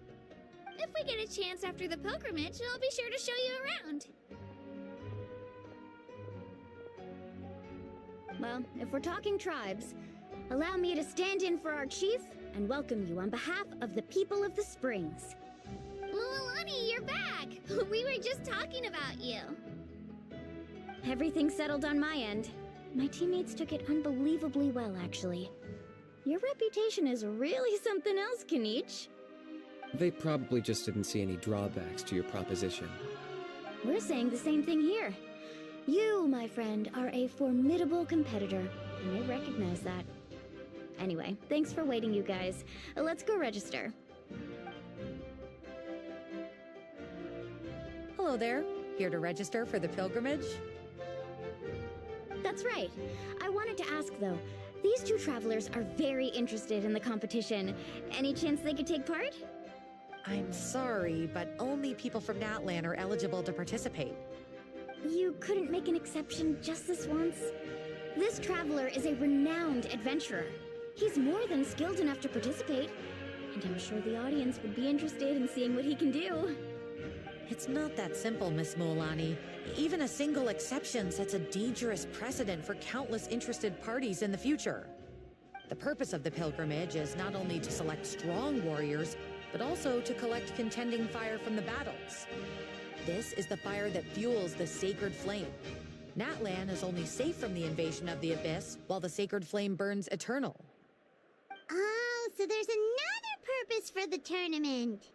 If we get a chance after the pilgrimage, I'll be sure to show you around. Well, if we're talking tribes, allow me to stand in for our chief and welcome you on behalf of the people of the Springs. Mualani, you're back! We were just talking about you. Everything's settled on my end. My teammates took it unbelievably well, actually. Your reputation is really something else, Kanich. They probably just didn't see any drawbacks to your proposition. We're saying the same thing here. You, my friend, are a formidable competitor, and I recognize that. Anyway, thanks for waiting, you guys. Let's go register. Hello there. Here to register for the pilgrimage? That's right. I wanted to ask, though. These 2 travelers are very interested in the competition. Any chance they could take part? I'm sorry, but only people from Natlan are eligible to participate. You couldn't make an exception just this once? This traveler is a renowned adventurer. He's more than skilled enough to participate, and I'm sure the audience would be interested in seeing what he can do. It's not that simple, Miss Mualani. Even a single exception sets a dangerous precedent for countless interested parties in the future. The purpose of the pilgrimage is not only to select strong warriors, but also to collect contending fire from the battles. This is the fire that fuels the sacred flame. Natlan is only safe from the invasion of the Abyss, while the sacred flame burns eternal. Oh, so there's another purpose for the tournament.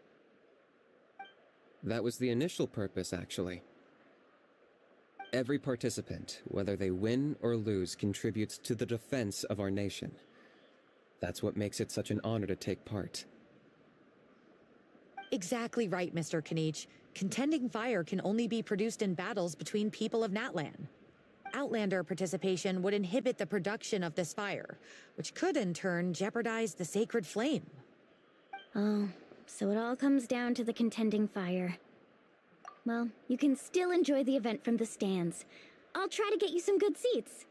That was the initial purpose, actually. Every participant, whether they win or lose, contributes to the defense of our nation. That's what makes it such an honor to take part. Exactly right, Mr. Kanich. Contending fire can only be produced in battles between people of Natlan. Outlander participation would inhibit the production of this fire, which could in turn jeopardize the sacred flame. Oh, so it all comes down to the contending fire. Well, you can still enjoy the event from the stands. I'll try to get you some good seats.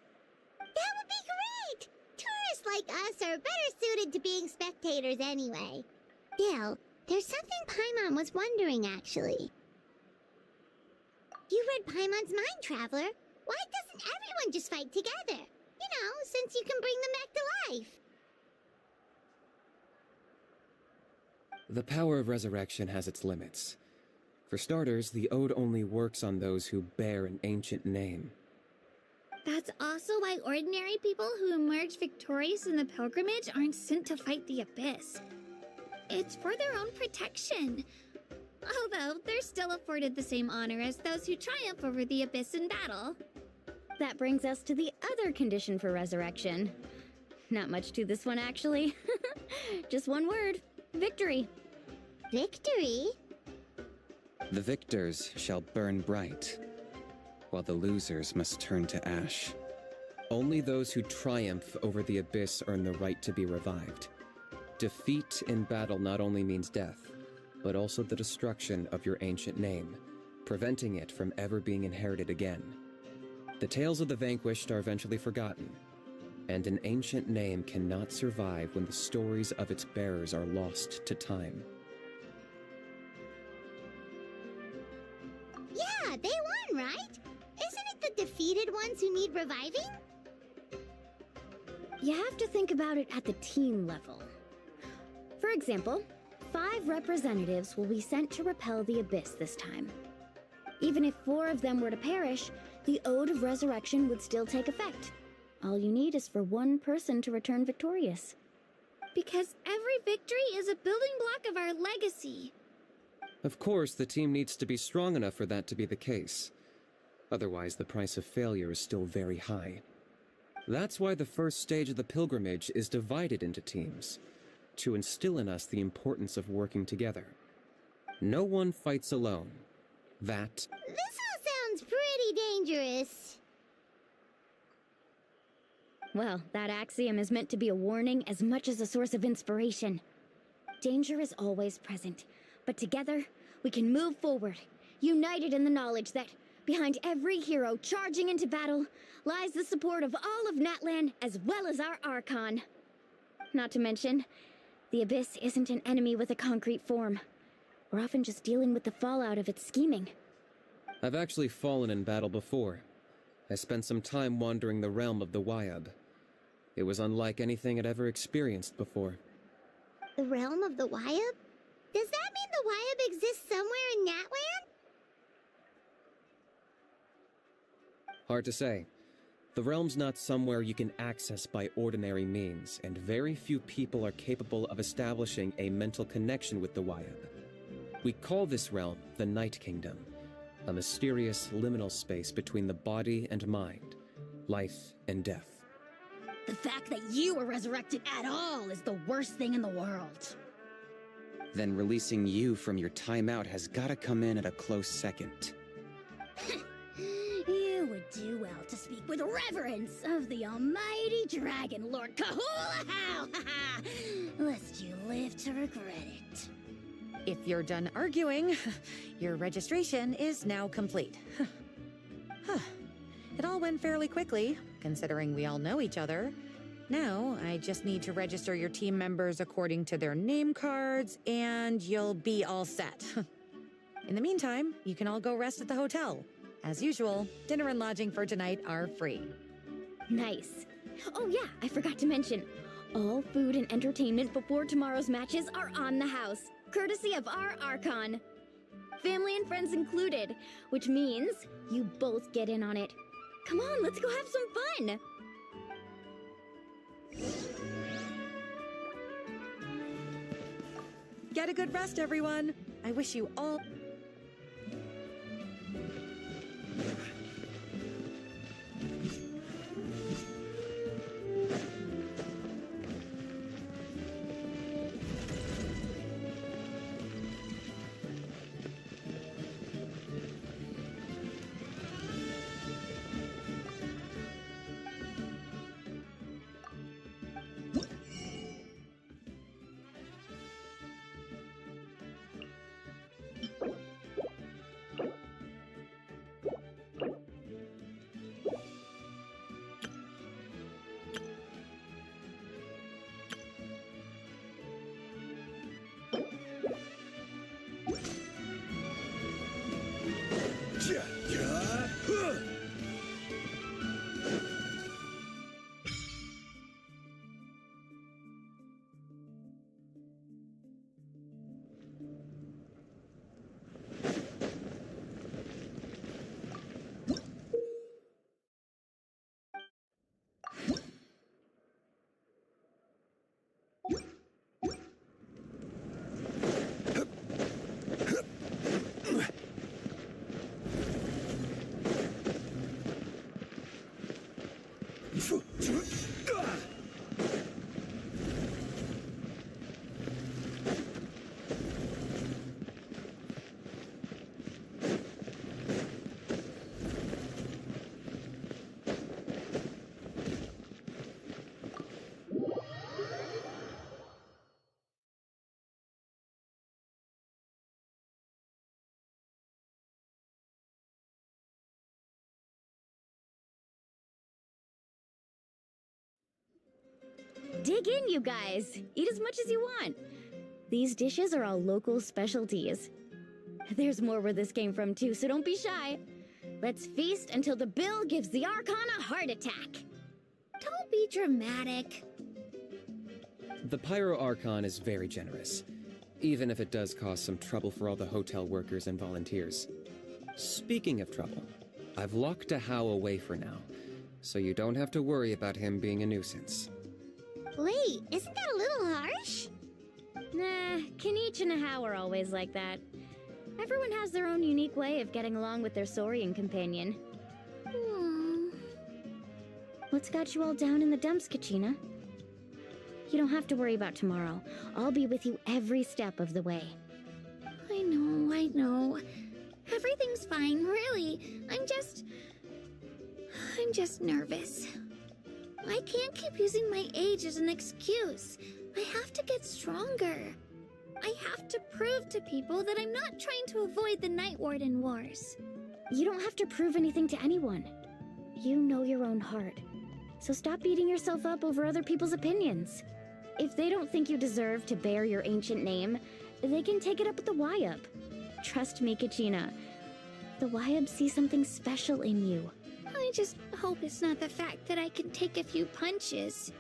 That would be great! Tourists like us are better suited to being spectators anyway. Still, there's something Paimon was wondering, actually. You read Paimon's mind, Traveler. Why doesn't everyone just fight together? You know, since you can bring them back to life. The power of resurrection has its limits. For starters, the ode only works on those who bear an ancient name. That's also why ordinary people who emerge victorious in the pilgrimage aren't sent to fight the Abyss. It's for their own protection. Although, they're still afforded the same honor as those who triumph over the Abyss in battle. That brings us to the other condition for resurrection. Not much to this one, actually. Just one word. Victory. Victory? The victors shall burn bright, while the losers must turn to ash. Only those who triumph over the Abyss earn the right to be revived. Defeat in battle not only means death, but also the destruction of your ancient name, preventing it from ever being inherited again. The tales of the vanquished are eventually forgotten, and an ancient name cannot survive when the stories of its bearers are lost to time. Yeah, they won, right? Isn't it the defeated ones who need reviving? You have to think about it at the team level. For example, 5 representatives will be sent to repel the Abyss this time. Even if 4 of them were to perish, the Ode of Resurrection would still take effect. All you need is for 1 person to return victorious. Because every victory is a building block of our legacy. Of course, the team needs to be strong enough for that to be the case. Otherwise, the price of failure is still very high. That's why the first stage of the pilgrimage is divided into teams, to instill in us the importance of working together. No one fights alone. That... This all sounds pretty dangerous. Well, that axiom is meant to be a warning as much as a source of inspiration. Danger is always present, but together, we can move forward, united in the knowledge that behind every hero charging into battle lies the support of all of Natlan as well as our Archon. Not to mention, the Abyss isn't an enemy with a concrete form. We're often just dealing with the fallout of its scheming. I've actually fallen in battle before. I spent some time wandering the realm of the Wyab. It was unlike anything I'd ever experienced before. The realm of the Wyab? Does that mean the Wyab exists somewhere in Natlan? Hard to say. The realm's not somewhere you can access by ordinary means, and very few people are capable of establishing a mental connection with the Wyab. We call this realm the Night Kingdom, a mysterious liminal space between the body and mind, life and death. The fact that you were resurrected at all is the worst thing in the world. Then releasing you from your timeout has gotta come in at a close second. You would do well to speak with reverence of the almighty Dragon Lord Kahulahau! Lest you live to regret it. If you're done arguing, your registration is now complete. It all went fairly quickly, considering we all know each other. Now, I just need to register your team members according to their name cards, and you'll be all set. In the meantime, you can all go rest at the hotel. As usual, dinner and lodging for tonight are free. Nice. Oh yeah, I forgot to mention, all food and entertainment before tomorrow's matches are on the house, courtesy of our Archon. Family and friends included, which means you both get in on it. Come on, let's go have some fun! Get a good rest, everyone. I wish you all... Dig in, you guys. Eat as much as you want. These dishes are all local specialties. There's more where this came from too, so don't be shy. Let's feast until the bill gives the Archon a heart attack. Don't be dramatic. The Pyro Archon is very generous, even if it does cause some trouble for all the hotel workers and volunteers. Speaking of trouble, I've locked a How away for now, so you don't have to worry about him being a nuisance. Wait, isn't that a little harsh? Nah, Kinich and How are always like that. Everyone has their own unique way of getting along with their Saurian companion. What's got you all down in the dumps, Kachina? You don't have to worry about tomorrow. I'll be with you every step of the way. I know. Everything's fine, really. I'm just nervous. I can't keep using my age as an excuse. I have to get stronger. I have to prove to people that I'm not trying to avoid the Night Warden Wars. You don't have to prove anything to anyone. You know your own heart. So stop beating yourself up over other people's opinions. If they don't think you deserve to bear your ancient name, they can take it up with the Wyup. Trust me, Kachina. The Wyup see something special in you. I just hope it's not the fact that I can take a few punches.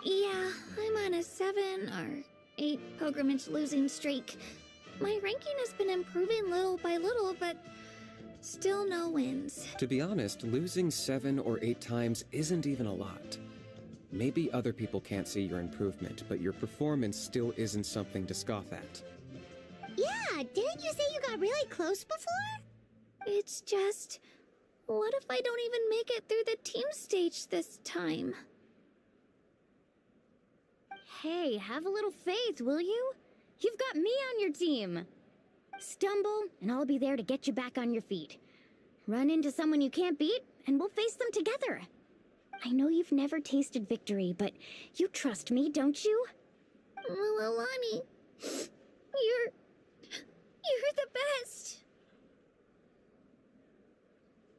Yeah, I'm on a 7 or 8 pilgrimage losing streak. My ranking has been improving little by little, but still no wins. To be honest, losing 7 or 8 times isn't even a lot. Maybe other people can't see your improvement, but your performance still isn't something to scoff at. Yeah, didn't you say you got really close before? It's just... what if I don't even make it through the team stage this time? Hey, have a little faith, will you? You've got me on your team. Stumble, and I'll be there to get you back on your feet. Run into someone you can't beat, and we'll face them together. I know you've never tasted victory, but you trust me, don't you? Well, Alani, you're the best.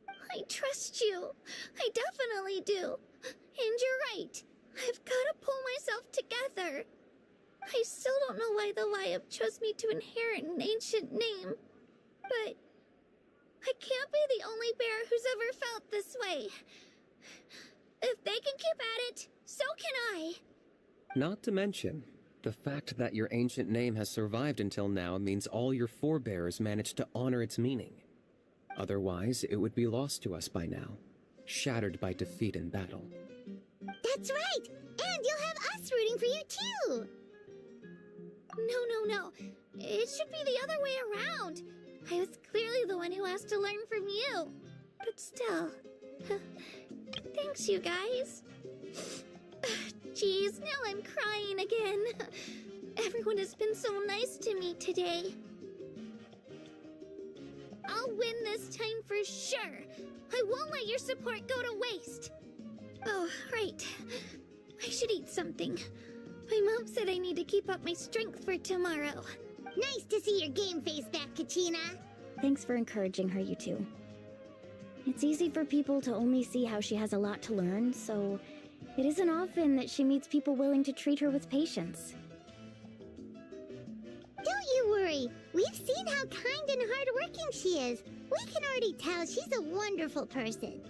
I trust you. I definitely do. And you're right. I've got to pull myself together. I still don't know why the Wyup chose me to inherit an ancient name. But I can't be the only bear who's ever felt this way. If they can keep at it, so can I. Not to mention, the fact that your ancient name has survived until now means all your forebears managed to honor its meaning. Otherwise, it would be lost to us by now, shattered by defeat in battle. That's right! And you'll have us rooting for you too! No. It should be the other way around. I was clearly the one who asked to learn from you. But still... thanks, you guys. Geez, now I'm crying again. Everyone has been so nice to me today. I'll win this time for sure. I won't let your support go to waste. Oh, right. I should eat something. My mom said I need to keep up my strength for tomorrow. Nice to see your game face back, Kachina. Thanks for encouraging her, you two. It's easy for people to only see how she has a lot to learn, so it isn't often that she meets people willing to treat her with patience. Don't you worry. We've seen how kind and hardworking she is. We can already tell she's a wonderful person.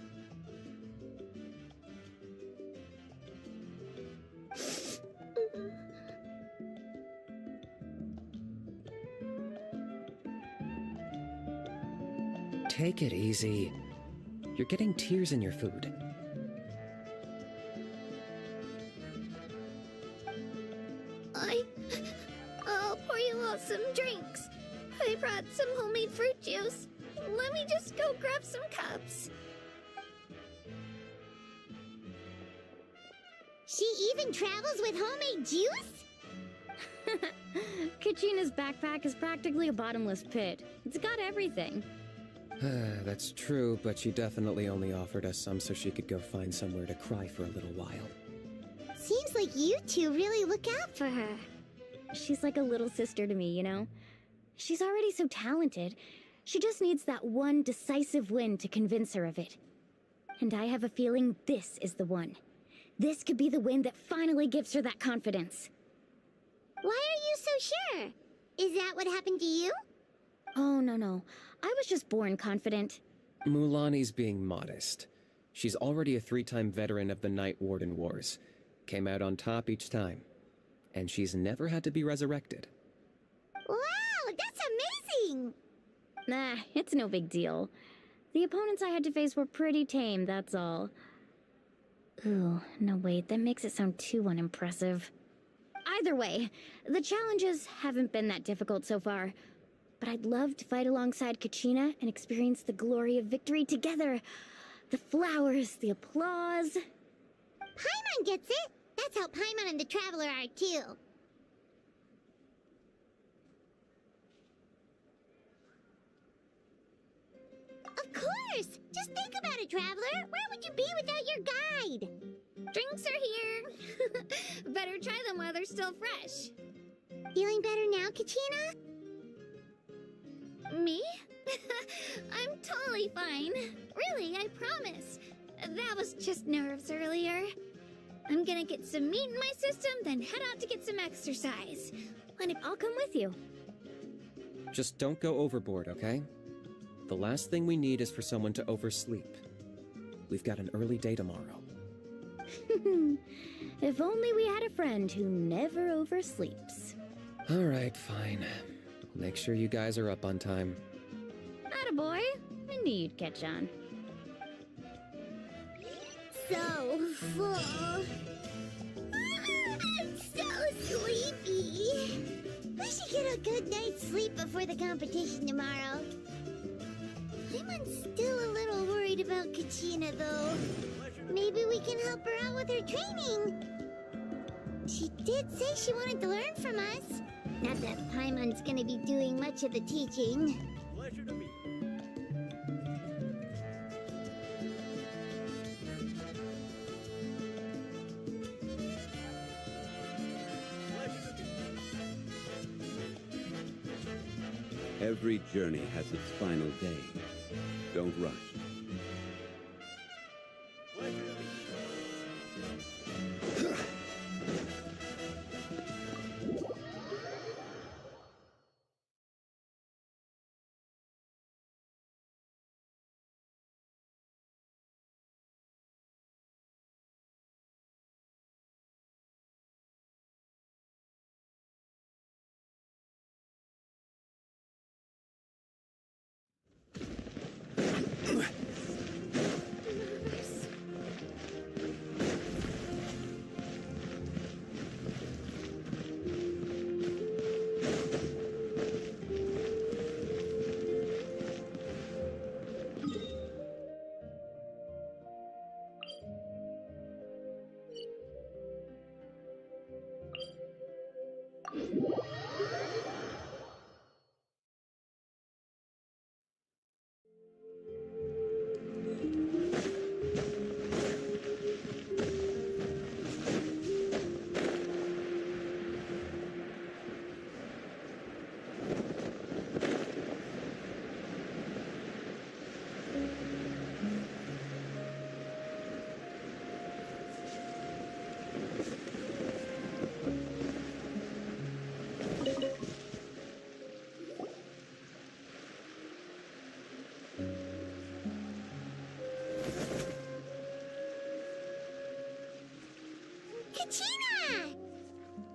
Take it easy. You're getting tears in your food. I'll pour you all some drinks. I brought some homemade fruit juice. Let me just go grab some cups. She even travels with homemade juice? Kachina's backpack is practically a bottomless pit. It's got everything. That's true, but she definitely only offered us some so she could go find somewhere to cry for a little while. Seems like you two really look out for her. She's like a little sister to me, you know? She's already so talented. She just needs that one decisive win to convince her of it. And I have a feeling this is the one. This could be the win that finally gives her that confidence. Why are you so sure? Is that what happened to you? Oh, no. I was just born confident. Mulaney's being modest. She's already a 3-time veteran of the Night Warden Wars. Came out on top each time. And she's never had to be resurrected. Wow, that's amazing! Nah, it's no big deal. The opponents I had to face were pretty tame, that's all. Ooh, no wait, that makes it sound too unimpressive. Either way, the challenges haven't been that difficult so far. But I'd love to fight alongside Kachina and experience the glory of victory together. The flowers, the applause. Paimon gets it! That's how Paimon and the Traveler are too. Of course! Just think about it, Traveler! Where would you be without your guide? Drinks are here. Better try them while they're still fresh. Feeling better now, Kachina? Me? I'm totally fine. Really, I promise. That was just nerves earlier. I'm gonna get some meat in my system, then head out to get some exercise. And I'll come with you. Just don't go overboard, okay? The last thing we need is for someone to oversleep. We've got an early day tomorrow. If only we had a friend who never oversleeps. Alright, fine. I'll make sure you guys are up on time. Attaboy. I knew you'd catch on. So full. I'm so sleepy. We should get a good night's sleep before the competition tomorrow. I'm still a little worried about Kachina, though. Maybe we can help her out with her training. She did say she wanted to learn from us. Not that Paimon's gonna be doing much of the teaching. Pleasure to meet you. Every journey has its final day. Don't rush. Pleasure to meet you. Kachina!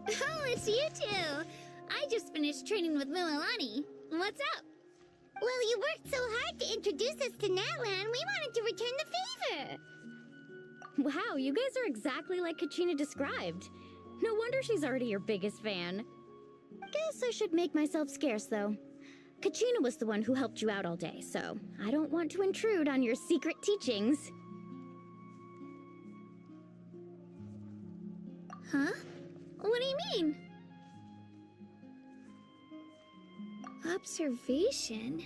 Oh, it's you two. I just finished training with Mualani. What's up? Well, you worked so hard to introduce us to Natlan, we wanted to return the favor. Wow, you guys are exactly like Kachina described. No wonder she's already your biggest fan. Guess I should make myself scarce, though. Kachina was the one who helped you out all day, so I don't want to intrude on your secret teachings. Huh? What do you mean? Observation?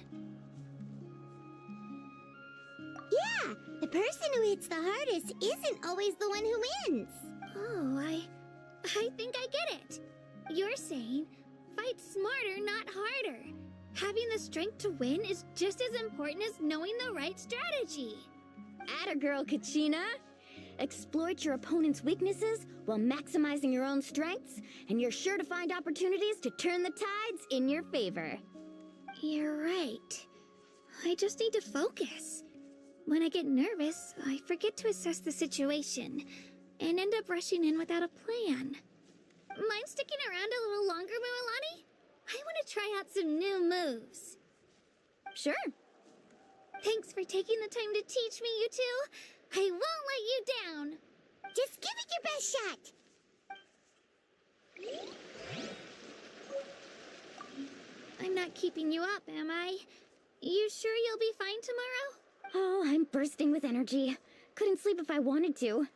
Yeah, the person who hits the hardest isn't always the one who wins. Oh, I think I get it. You're saying, fight smarter, not harder. Having the strength to win is just as important as knowing the right strategy. Atta girl, Kachina! Exploit your opponent's weaknesses while maximizing your own strengths, and you're sure to find opportunities to turn the tides in your favor. You're right. I just need to focus. When I get nervous, I forget to assess the situation and end up rushing in without a plan. Mind sticking around a little longer, Mualani? I want to try out some new moves. Sure. Thanks for taking the time to teach me, you two. I won't let you down. Just give it your best shot. I'm not keeping you up, am I? You sure you'll be fine tomorrow? Oh, I'm bursting with energy. Couldn't sleep if I wanted to.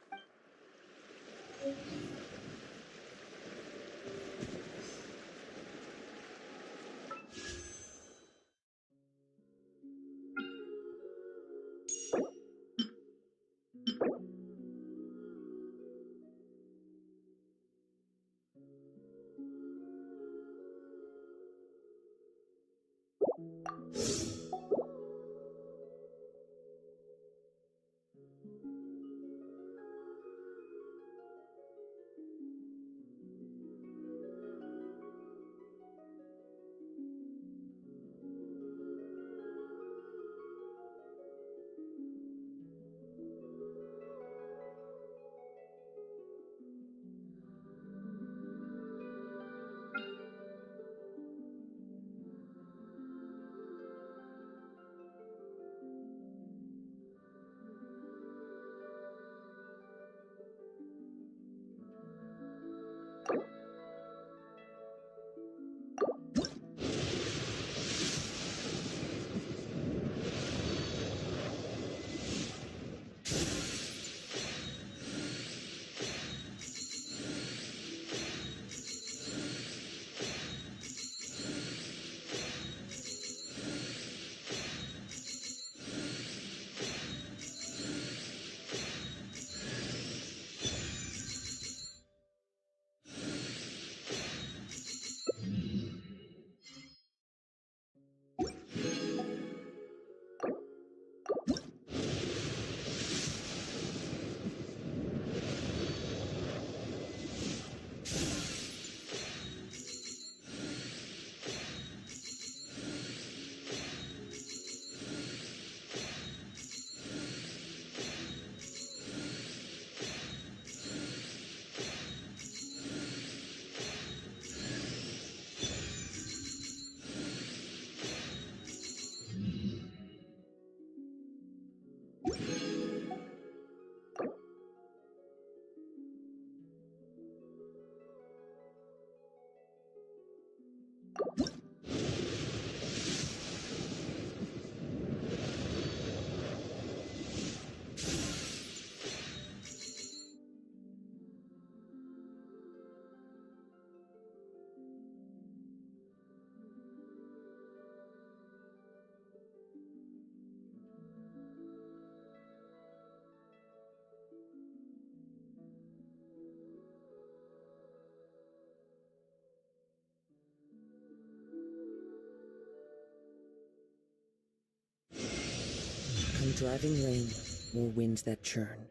Come driving rain or winds that churn,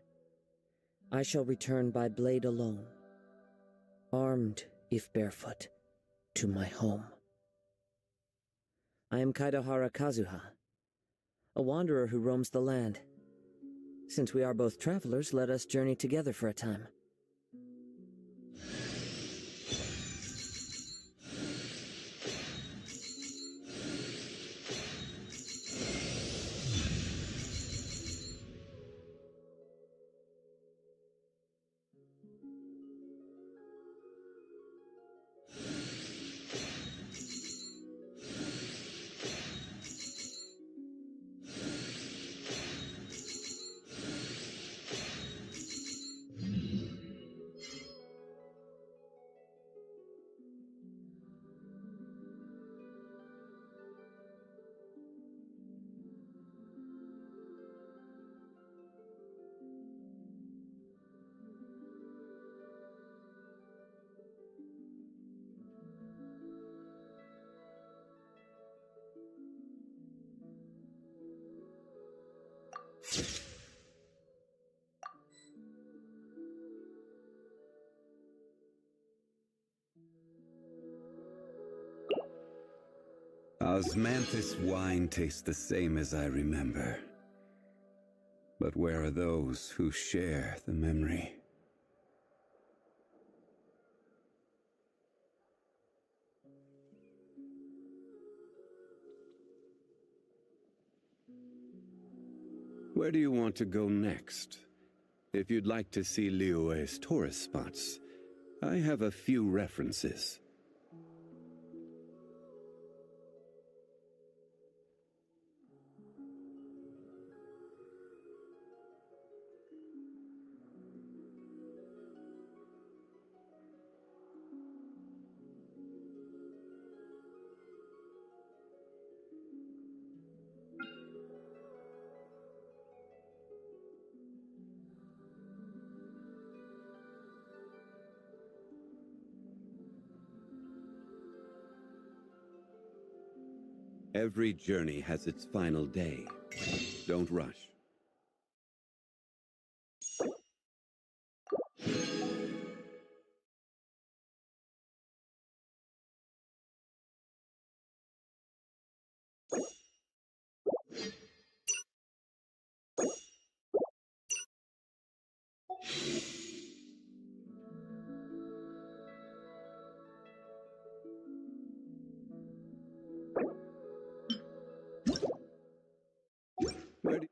I shall return by blade alone, armed if barefoot, to my home. I am Kaidahara Kazuha, a wanderer who roams the land. Since we are both travelers, let us journey together for a time. Osmanthus wine tastes the same as I remember. But where are those who share the memory? Where do you want to go next? If you'd like to see Liyue's tourist spots, I have a few references. Every journey has its final day. Don't rush. Where do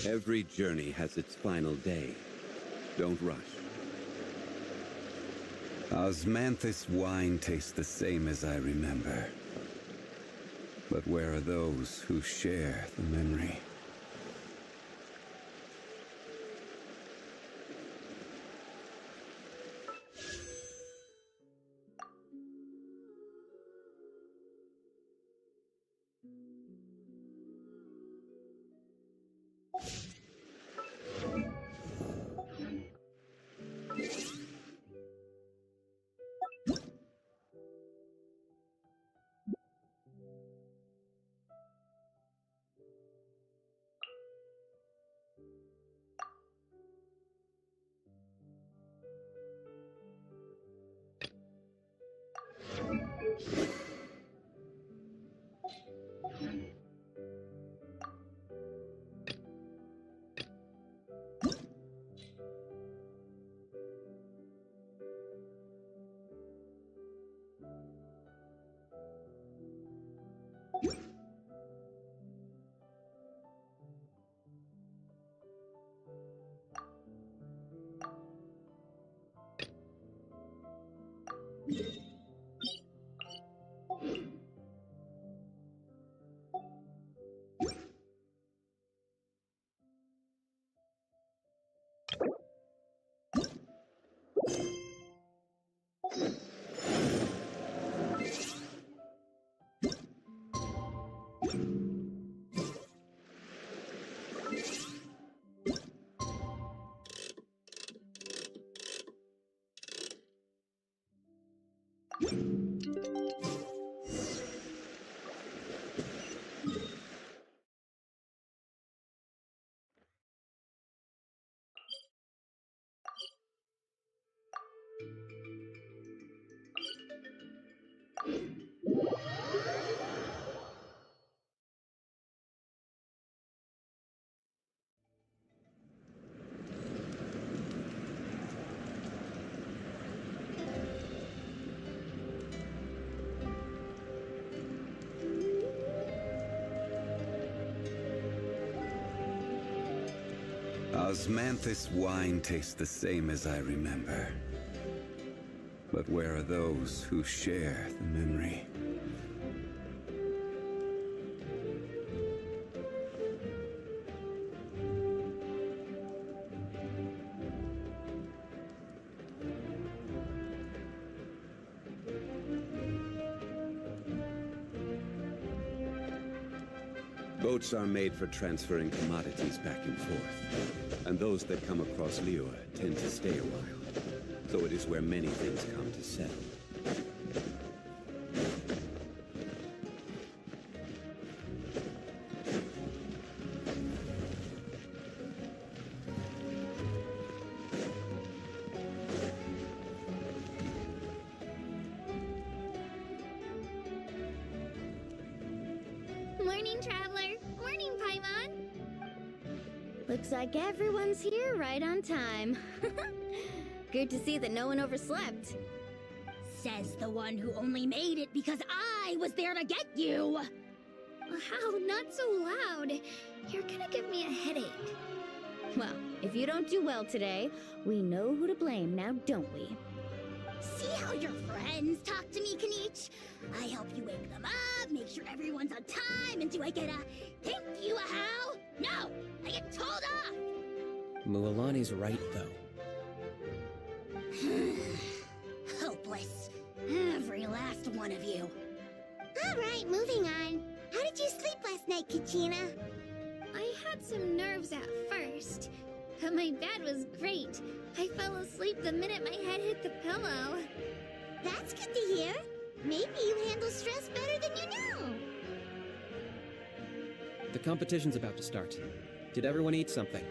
Every journey has its final day. Don't rush. Osmanthus wine tastes the same as I remember. But where are those who share the memory? Osmanthus wine tastes the same as I remember. But where are those who share the memory? Boats are made for transferring commodities back and forth, and those that come across Liyue tend to stay a while, so it is where many things come to settle. Morning, Traveler. Morning, Paimon. Looks like everyone's here right on time. Good to see that no one overslept. Says the one who only made it because I was there to get you! How? Not so loud. You're gonna give me a headache. Well, if you don't do well today, we know who to blame now, don't we? See how your friends talk to me, Kanich? I help you wake them up, make sure everyone's on time, and do I get a thank you a how? No! I get told off! Mualani's right, though. Hopeless. Every last one of you. Alright, moving on. How did you sleep last night, Kachina? I had some nerves at first, but my bed was great. I fell asleep the minute my head hit the pillow. That's good to hear. Maybe you handle stress better than you know. The competition's about to start. Did everyone eat something?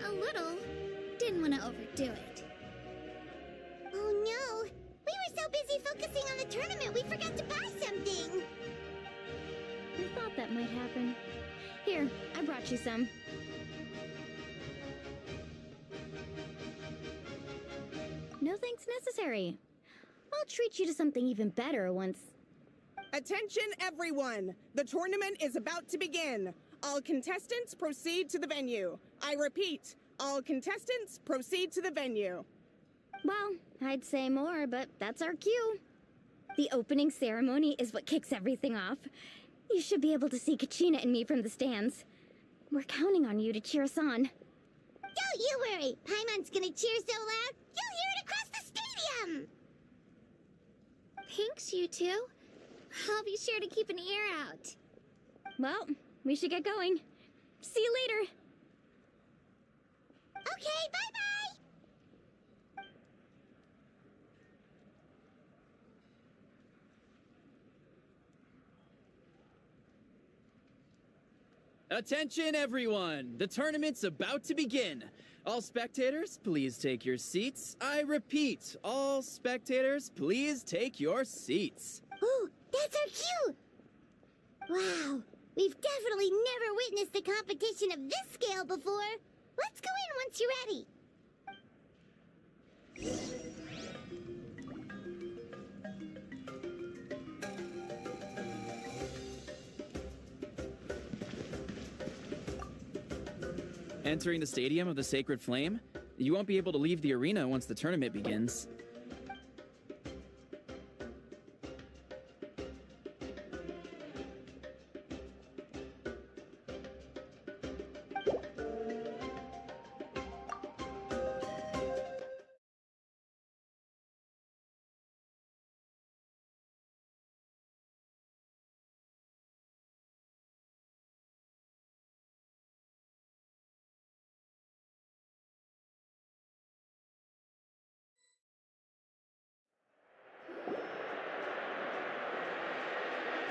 A little. Didn't want to overdo it. Oh no! We were so busy focusing on the tournament we forgot to buy something! I thought that might happen. Here, I brought you some. No thanks necessary. I'll treat you to something even better once... Attention everyone! The tournament is about to begin. All contestants proceed to the venue. I repeat, all contestants proceed to the venue. Well, I'd say more, but that's our cue. The opening ceremony is what kicks everything off. You should be able to see Kachina and me from the stands. We're counting on you to cheer us on. Don't you worry! Paimon's gonna cheer so loud, you'll hear it across the stadium! Thanks, you two. I'll be sure to keep an ear out. Well, we should get going. See you later. Okay, bye-bye! Attention everyone! The tournament's about to begin. All spectators, please take your seats. I repeat, all spectators, please take your seats. Ooh, that's our cue! Wow, we've definitely never witnessed a competition of this scale before. Let's go in once you're ready. Entering the Stadium of the Sacred Flame? You won't be able to leave the arena once the tournament begins.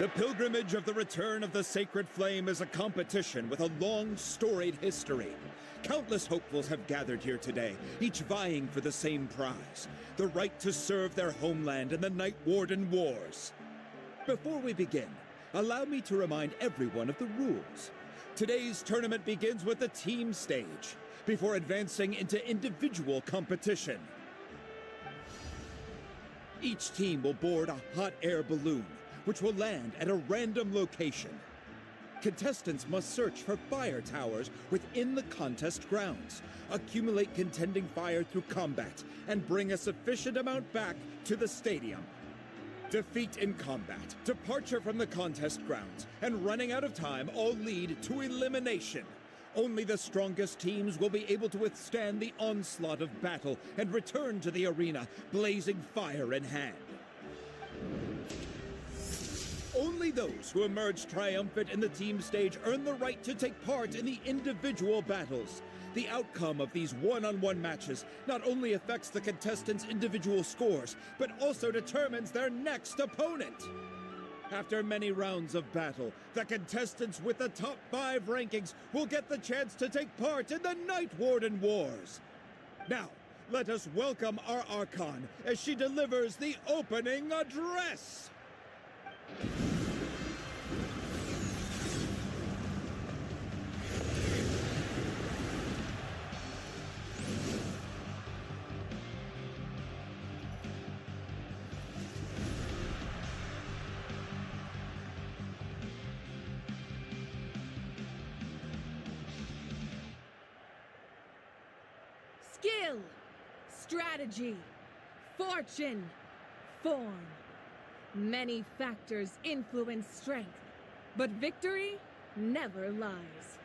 The Pilgrimage of the Return of the Sacred Flame is a competition with a long, storied history. Countless hopefuls have gathered here today, each vying for the same prize, the right to serve their homeland in the Night Warden Wars. Before we begin, allow me to remind everyone of the rules. Today's tournament begins with the team stage, before advancing into individual competition. Each team will board a hot air balloon, which will land at a random location. Contestants must search for fire towers within the contest grounds, accumulate contending fire through combat, and bring a sufficient amount back to the stadium. Defeat in combat, departure from the contest grounds, and running out of time all lead to elimination. Only the strongest teams will be able to withstand the onslaught of battle and return to the arena, blazing fire in hand. Only those who emerge triumphant in the team stage earn the right to take part in the individual battles. The outcome of these one-on-one matches not only affects the contestants' individual scores, but also determines their next opponent. After many rounds of battle, the contestants with the top 5 rankings will get the chance to take part in the Night Warden Wars. Now, let us welcome our Archon as she delivers the opening address. Skill, strategy, fortune, form. Many factors influence strength, but victory never lies.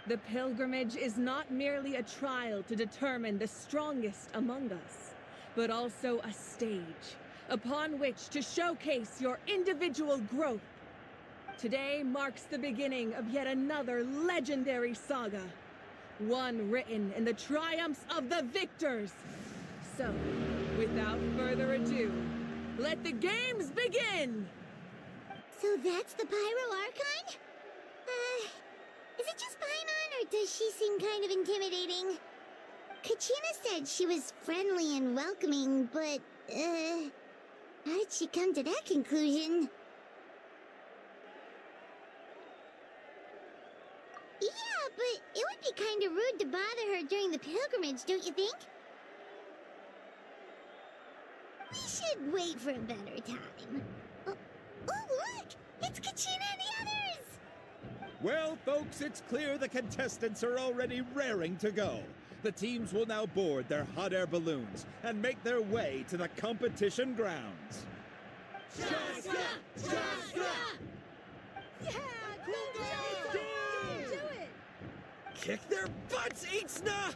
The pilgrimage is not merely a trial to determine the strongest among us, but also a stage upon which to showcase your individual growth. Today marks the beginning of yet another legendary saga, one written in the triumphs of the victors. So, without further ado, let the games begin! So that's the Pyro Archon? Is it just Paimon, or does she seem kind of intimidating? Kachina said she was friendly and welcoming, but, how did she come to that conclusion? Yeah, but it would be kind of rude to bother her during the pilgrimage, don't you think? We should wait for a better time. Oh, look! It's Kachina and the others! Well, folks, it's clear the contestants are already raring to go. The teams will now board their hot air balloons and make their way to the competition grounds. Shaska! Shaska! Yeah! Do it! Kick their butts, Itzna!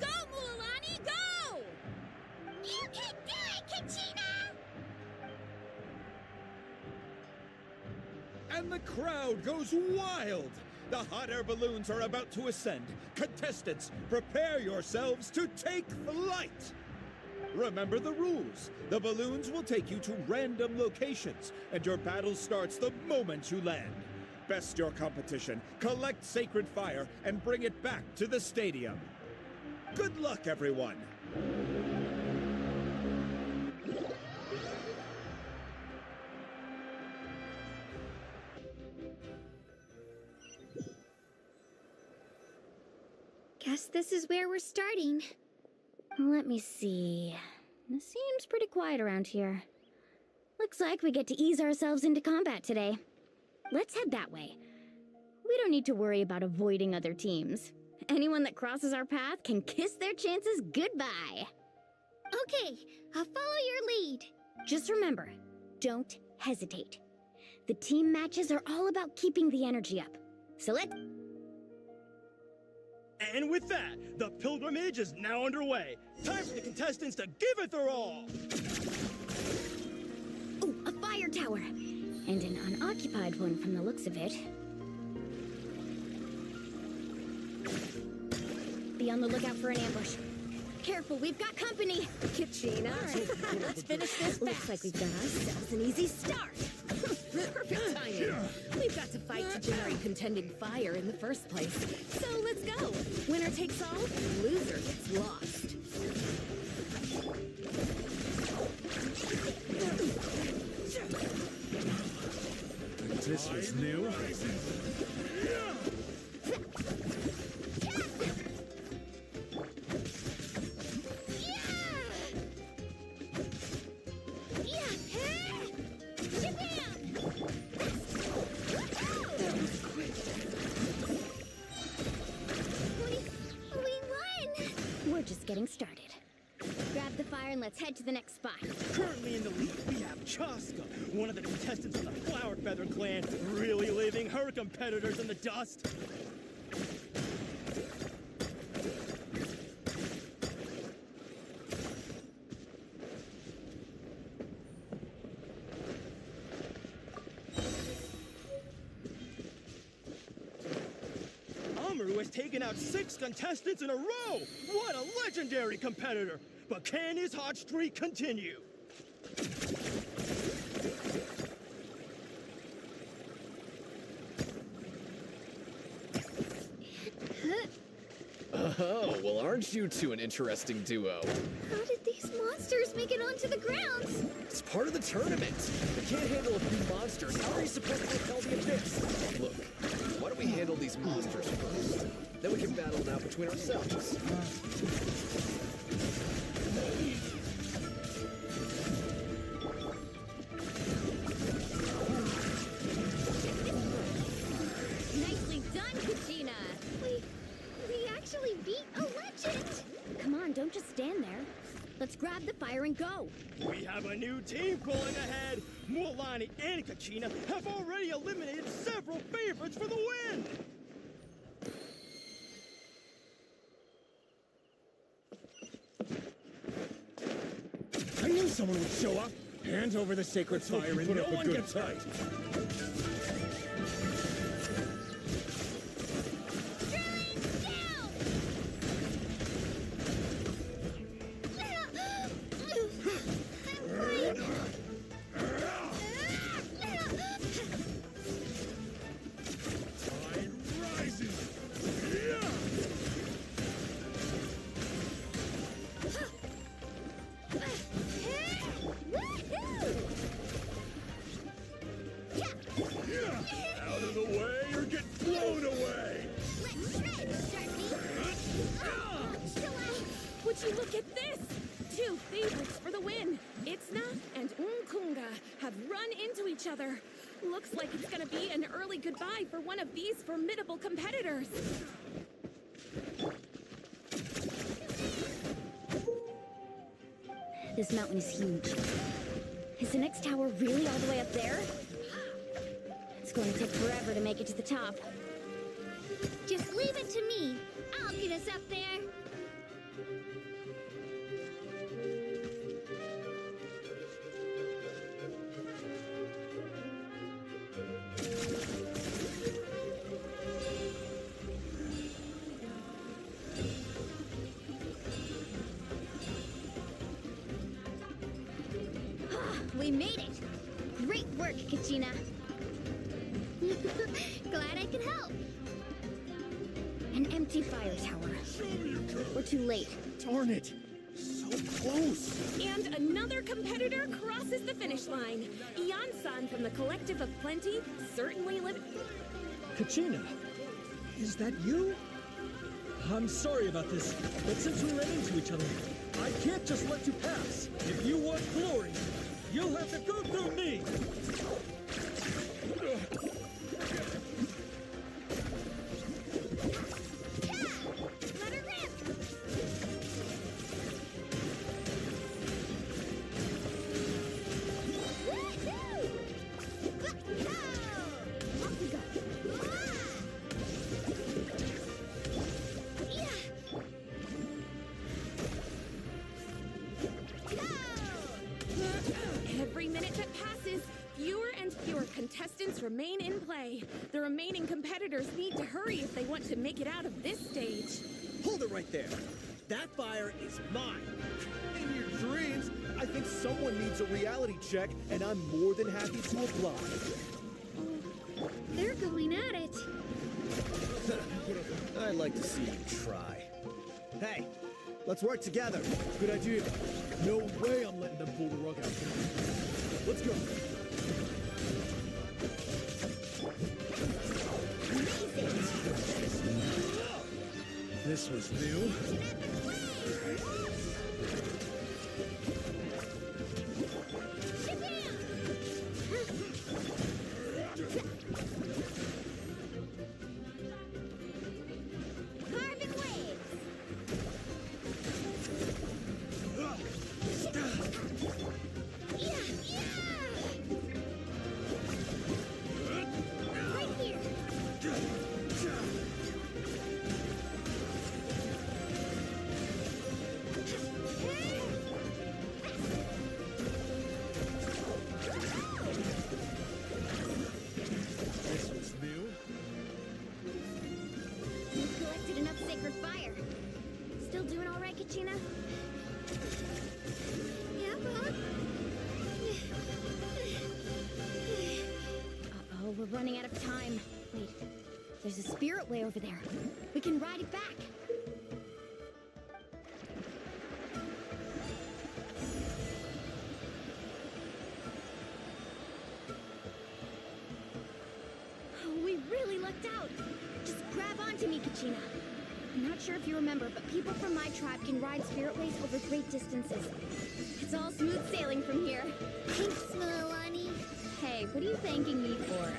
Go, Mulani, go! You can do it, Kachina! And the crowd goes wild! The hot air balloons are about to ascend. Contestants, prepare yourselves to take flight! Remember the rules. The balloons will take you to random locations, and your battle starts the moment you land. Best your competition, collect sacred fire, and bring it back to the stadium. Good luck, everyone! Guess this is where we're starting. Let me see. It seems pretty quiet around here. Looks like we get to ease ourselves into combat today. Let's head that way. We don't need to worry about avoiding other teams. Anyone that crosses our path can kiss their chances goodbye. Okay, I'll follow your lead. Just remember, don't hesitate. The team matches are all about keeping the energy up. So let's... And with that, the pilgrimage is now underway. Time for the contestants to give it their all! Oh, a fire tower! And an unoccupied one from the looks of it. Be on the lookout for an ambush. Careful, we've got company! Kachina, let's finish this fast. Looks like we've got ourselves an easy start. Perfect timing. We've got to fight to generate contending fire in the first place. So let's go. Winner takes all, loser gets lost. This was new. We're just getting started. Grab the fire and let's head to the next spot. Currently in the lead, we have Chaska, one of the contestants from the Flower Feather clan, really leaving her competitors in the dust. Amaru has taken out 6 contestants in a row! What a legendary competitor! But can his hot streak continue? Oh, well, aren't you two an interesting duo? How did these monsters make it onto the grounds? It's part of the tournament. We can't handle a few monsters. How are you supposed to repel the abyss? Look, why don't we handle these monsters first? Then we can battle it out between ourselves. Nicely done, Kachina! We actually beat a legend! Come on, don't just stand there. Let's grab the fire and go. We have a new team pulling ahead. Mualani and Kachina have already eliminated several favorites for the win. I knew someone would show up. Hand over the sacred fire and no one gets hurt. Out of the way or get blown away! Would you look at this? 2 favorites for the win. Itzna and Unkunga have run into each other. Looks like it's gonna be an early goodbye for one of these formidable competitors. This mountain is huge. Is the next tower really all the way up there? It's going to take forever to make it to the top. Just leave it to me. I'll get us up there. We made it! Great work, Kachina! Glad I could help. An empty fire tower. We're too late. Darn it! So close! And another competitor crosses the finish line. Ian-san from the Collective of Plenty certainly lived. Kachina, is that you? I'm sorry about this, but since we ran into each other, I can't just let you pass. If you want glory, you'll have to go through me! Let her rip! Off we go! Every minute that passes, fewer and fewer contestants remain in play. The remaining competitors need to hurry if they want to make it out of this stage. Hold it right there. That fire is mine. In your dreams, I think think someone needs a reality check, and I'm more than happy to apply. They're going at it. I'd like to see you try. Hey, let's work together. Good idea. No way I'm letting them pull the rug out. Let's go. This was new. We're running out of time. Wait, there's a spirit way over there. We can ride it back. Oh, we really lucked out. Just grab onto me, Kachina. I'm not sure if you remember, but people from my tribe can ride spirit ways over great distances. It's all smooth sailing from here. Thanks, Milani. Hey, what are you thanking me for?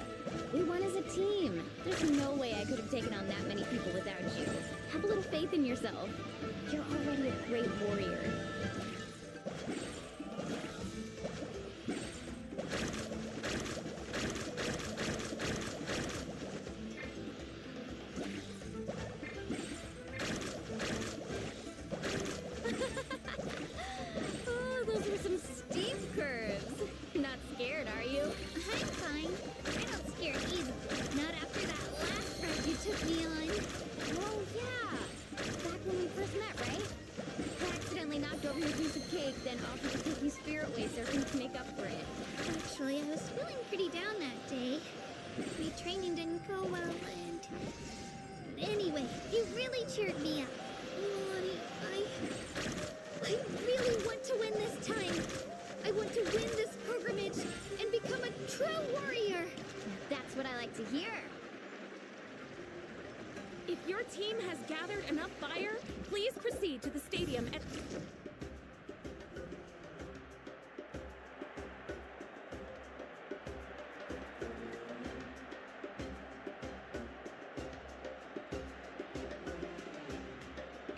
We won as a team. There's no way I could have taken on that many people without you. Have a little faith in yourself. You're already a great warrior. Oh, those were some steep curves. Not scared, are you? I'm fine. I don't scare easily. Not after that last ride you took me on. Oh, yeah. Back when we first met, right? I accidentally knocked over your piece of cake, then offered to take you spirit way surfing to make up for it. Actually, I was feeling pretty down that day. My training didn't go well, and... Anyway, you really cheered me up. Milani, I really want to win this time. I want to win this pilgrimage and become a true warrior. That's what I like to hear. If your team has gathered enough fire, please proceed to the stadium at...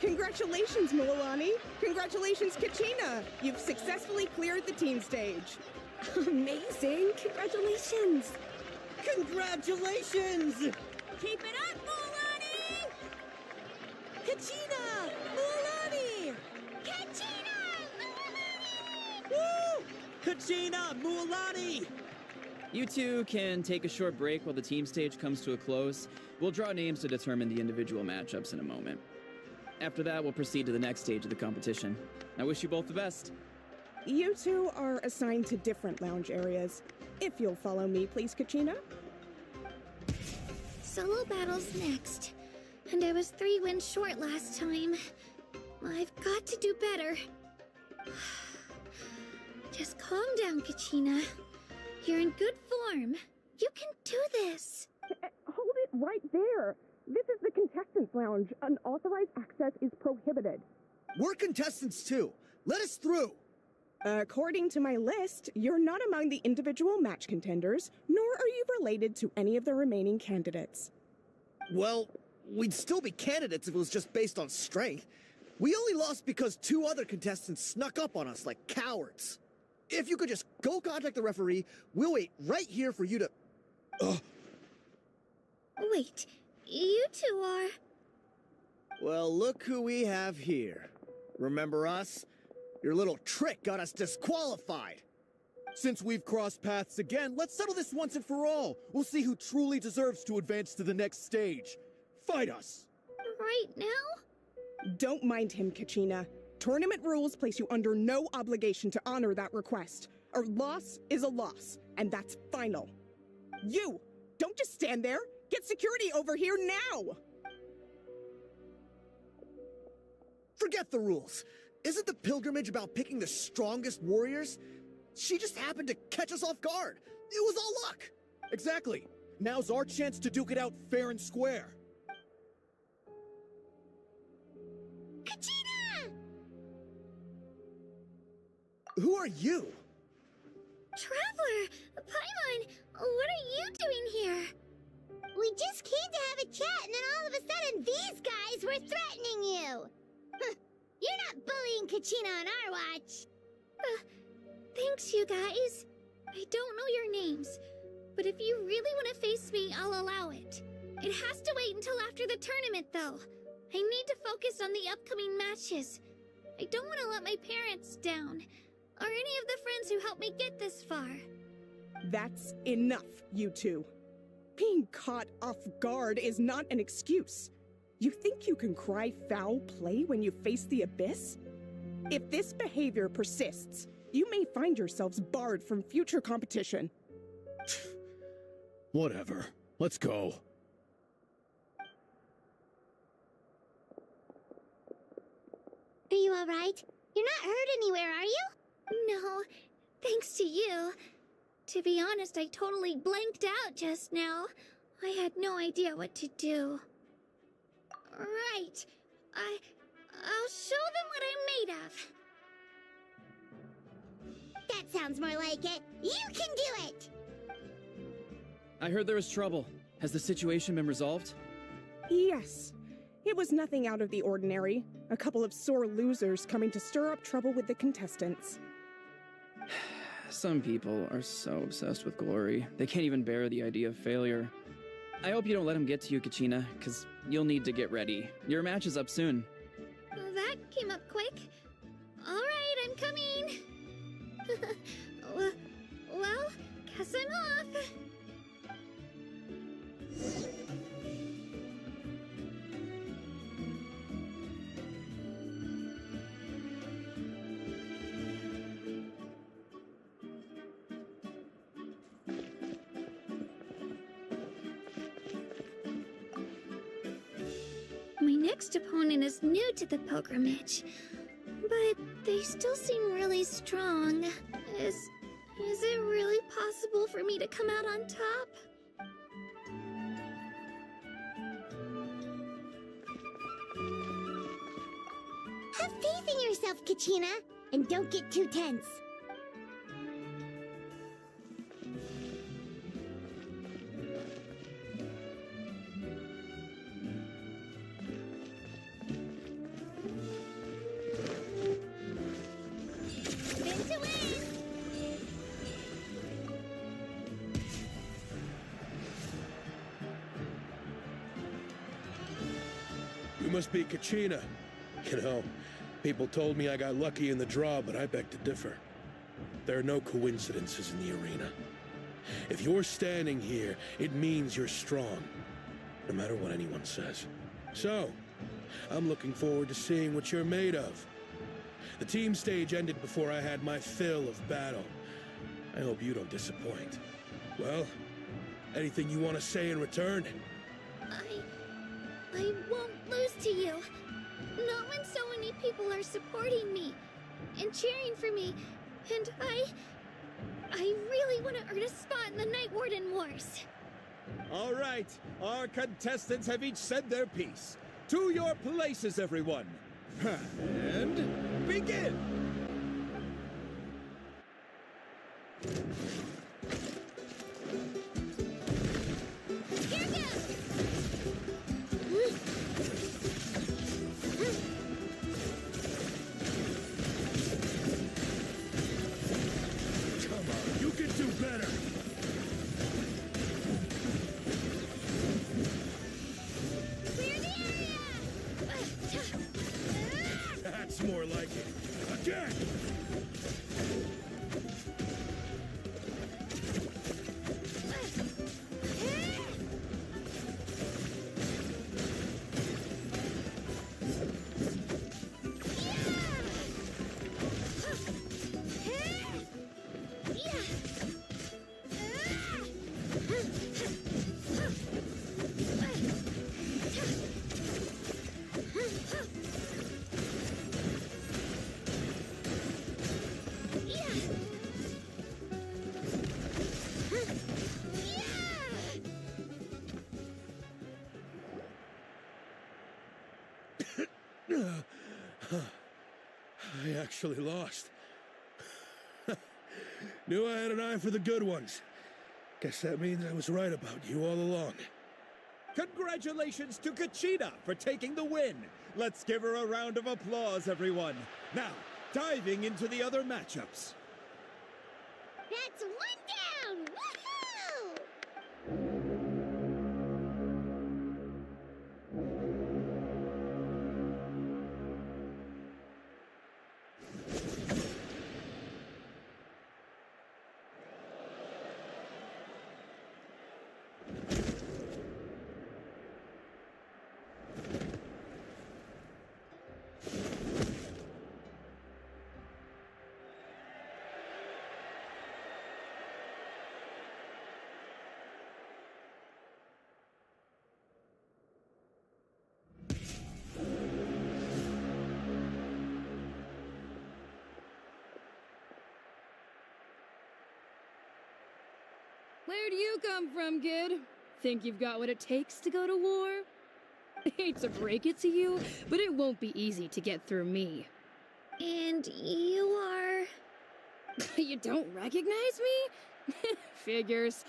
Congratulations, Milani! Congratulations, Kachina! You've successfully cleared the team stage. Amazing! Congratulations! Congratulations! Keep it up, Milani! Kachina! Milani! Kachina! Woo! Kachina! Mualani! You two can take a short break while the team stage comes to a close. We'll draw names to determine the individual matchups in a moment. After that, we'll proceed to the next stage of the competition. I wish you both the best. You two are assigned to different lounge areas. If you'll follow me, please, Kachina. Solo battle's next. And I was 3 wins short last time. I've got to do better. Just calm down, Kachina. You're in good form. You can do this. Hold it right there. This is the contestants' lounge. Unauthorized access is prohibited. We're contestants too. Let us through. According to my list, you're not among the individual match contenders, nor are you related to any of the remaining candidates. Well, we'd still be candidates if it was just based on strength. We only lost because 2 other contestants snuck up on us like cowards. If you could just go contact the referee, we'll wait right here for you to... Wait, you two are... Well, look who we have here. Remember us? Your little trick got us disqualified. Since we've crossed paths again, let's settle this once and for all. We'll see who truly deserves to advance to the next stage. Fight us! Right now? Don't mind him, Kachina. Tournament rules place you under no obligation to honor that request. A loss is a loss, and that's final. You! Don't just stand there! Get security over here now! Forget the rules. Isn't the pilgrimage about picking the strongest warriors? She just happened to catch us off guard. It was all luck. Exactly. Now's our chance to duke it out fair and square. Kachina! Who are you? Traveler! Paimon! What are you doing here? We just came to have a chat, and then all of a sudden these guys were threatening you! You're not bullying Kachina on our watch! Thanks, you guys. I don't know your names, but if you really want to face me, I'll allow it. It has to wait until after the tournament, though. I need to focus on the upcoming matches. I don't want to let my parents down, or any of the friends who helped me get this far. That's enough, you two. Being caught off guard is not an excuse. You think you can cry foul play when you face the abyss? If this behavior persists, you may find yourselves barred from future competition. Whatever. Let's go. Are you alright? You're not hurt anywhere, are you? No, thanks to you. To be honest, I totally blanked out just now. I had no idea what to do. Right. I'll show them what I'm made of. That sounds more like it. You can do it! I heard there was trouble. Has the situation been resolved? Yes. It was nothing out of the ordinary. A couple of sore losers coming to stir up trouble with the contestants. Some people are so obsessed with glory, they can't even bear the idea of failure. I hope you don't let him get to you, Kachina, because you'll need to get ready. Your match is up soon. That came up quick. Alright, I'm coming. Well, guess I'm off. My next opponent is new to the pilgrimage, but they still seem really strong. Is it really possible for me to come out on top? Have faith in yourself, Kachina, and don't get too tense. You must be Kachina. You know, people told me I got lucky in the draw, but I beg to differ. There are no coincidences in the arena. If you're standing here, it means you're strong, no matter what anyone says. So, I'm looking forward to seeing what you're made of. The team stage ended before I had my fill of battle. I hope you don't disappoint. Well, anything you want to say in return? I won't lose to you. Not when so many people are supporting me and cheering for me. And I really want to earn a spot in the Night Warden Wars. All right, our contestants have each said their piece. To your places, everyone. And begin! Here goes! Come on, you can do better! Clear the area! That's more like it. Again! actually lost. Knew I had an eye for the good ones. Guess that means I was right about you all along. Congratulations to Kachina for taking the win. Let's give her a round of applause, everyone. Now, diving into the other matchups. That's one down! Woohoo! Where do you come from, kid? Think you've got what it takes to go to war? I hate to break it to you, but it won't be easy to get through me. And you are... You don't recognize me? Figures.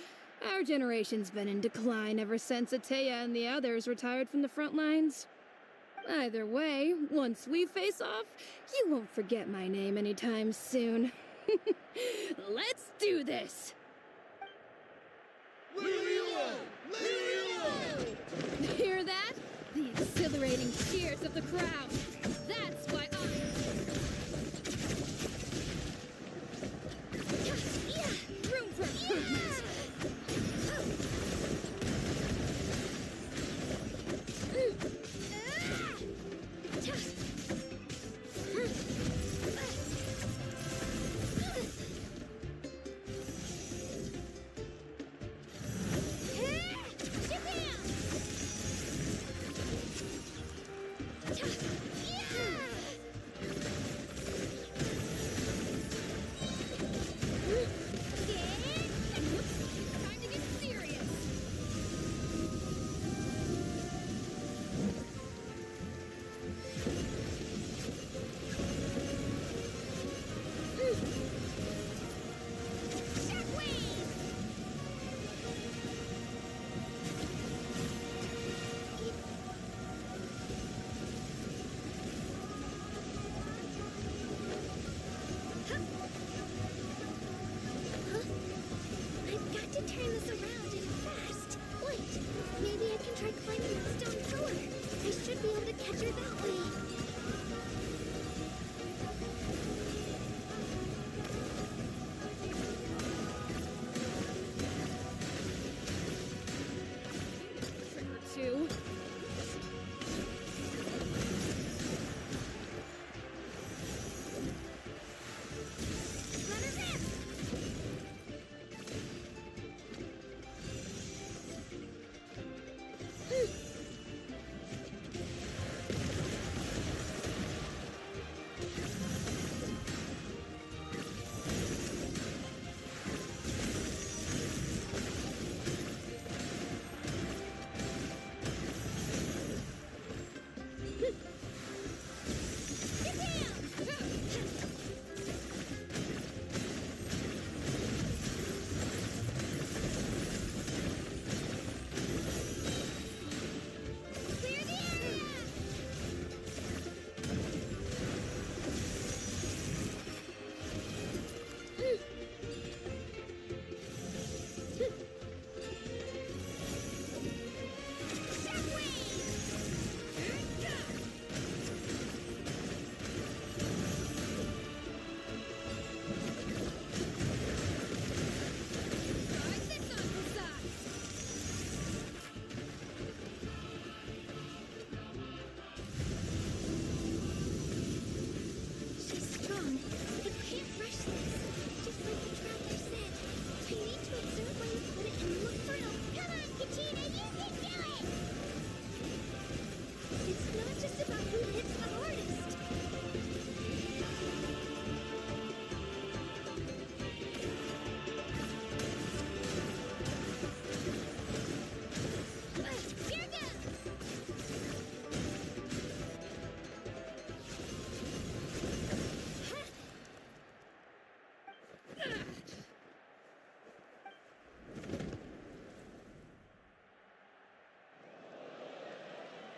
Our generation's been in decline ever since Atea and the others retired from the front lines. Either way, once we face off, you won't forget my name anytime soon. Let's do this! Hear that? The exhilarating cheers of the crowd. That's why room for improvement.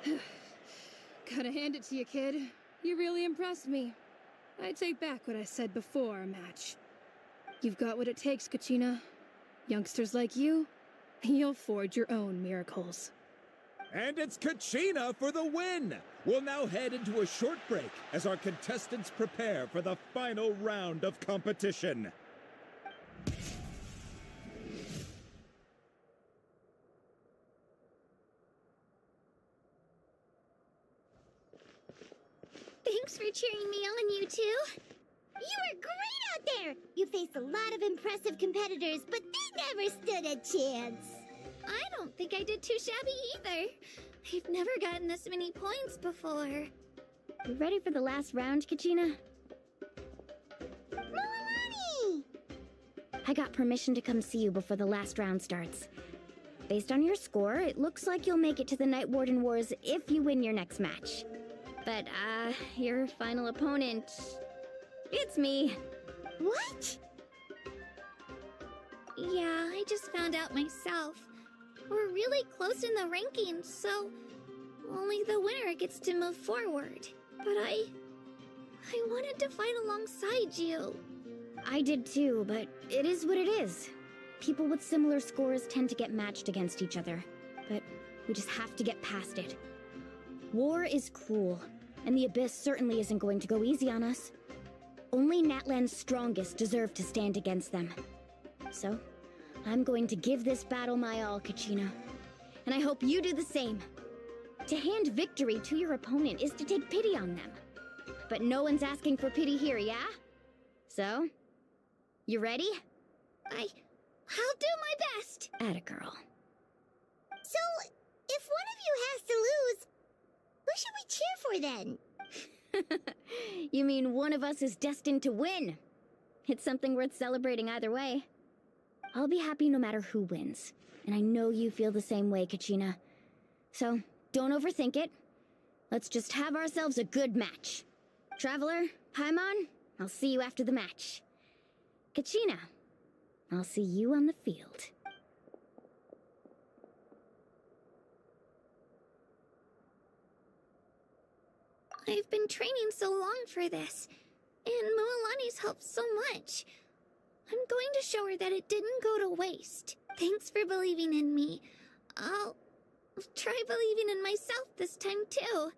Gotta hand it to you, kid. You really impressed me. I take back what I said before our match. You've got what it takes, Kachina. Youngsters like you, you'll forge your own miracles. And it's Kachina for the win! We'll now head into a short break as our contestants prepare for the final round of competition. Thanks for cheering me on, you two. You were great out there! You faced a lot of impressive competitors, but they never stood a chance. I don't think I did too shabby either. I've never gotten this many points before. You ready for the last round, Kachina? Milani! I got permission to come see you before the last round starts. Based on your score, it looks like you'll make it to the Night Warden Wars if you win your next match. But, your final opponent... it's me. What? Yeah, I just found out myself. We're really close in the rankings, so only the winner gets to move forward. But I wanted to fight alongside you. I did too, but it is what it is. People with similar scores tend to get matched against each other. But we just have to get past it. War is cruel, and the Abyss certainly isn't going to go easy on us. Only Natlan's strongest deserve to stand against them. So, I'm going to give this battle my all, Kachina. And I hope you do the same. To hand victory to your opponent is to take pity on them. But no one's asking for pity here, yeah? So, you ready? I'll do my best. Atta girl. So, if one of you has to lose, who should we cheer for then? You mean one of us is destined to win? It's something worth celebrating either way. I'll be happy no matter who wins. And I know you feel the same way, Kachina. So, don't overthink it. Let's just have ourselves a good match. Traveler, Paimon, I'll see you after the match. Kachina, I'll see you on the field. I've been training so long for this, and Mualani's helped so much. I'm going to show her that it didn't go to waste. Thanks for believing in me. I'll try believing in myself this time too.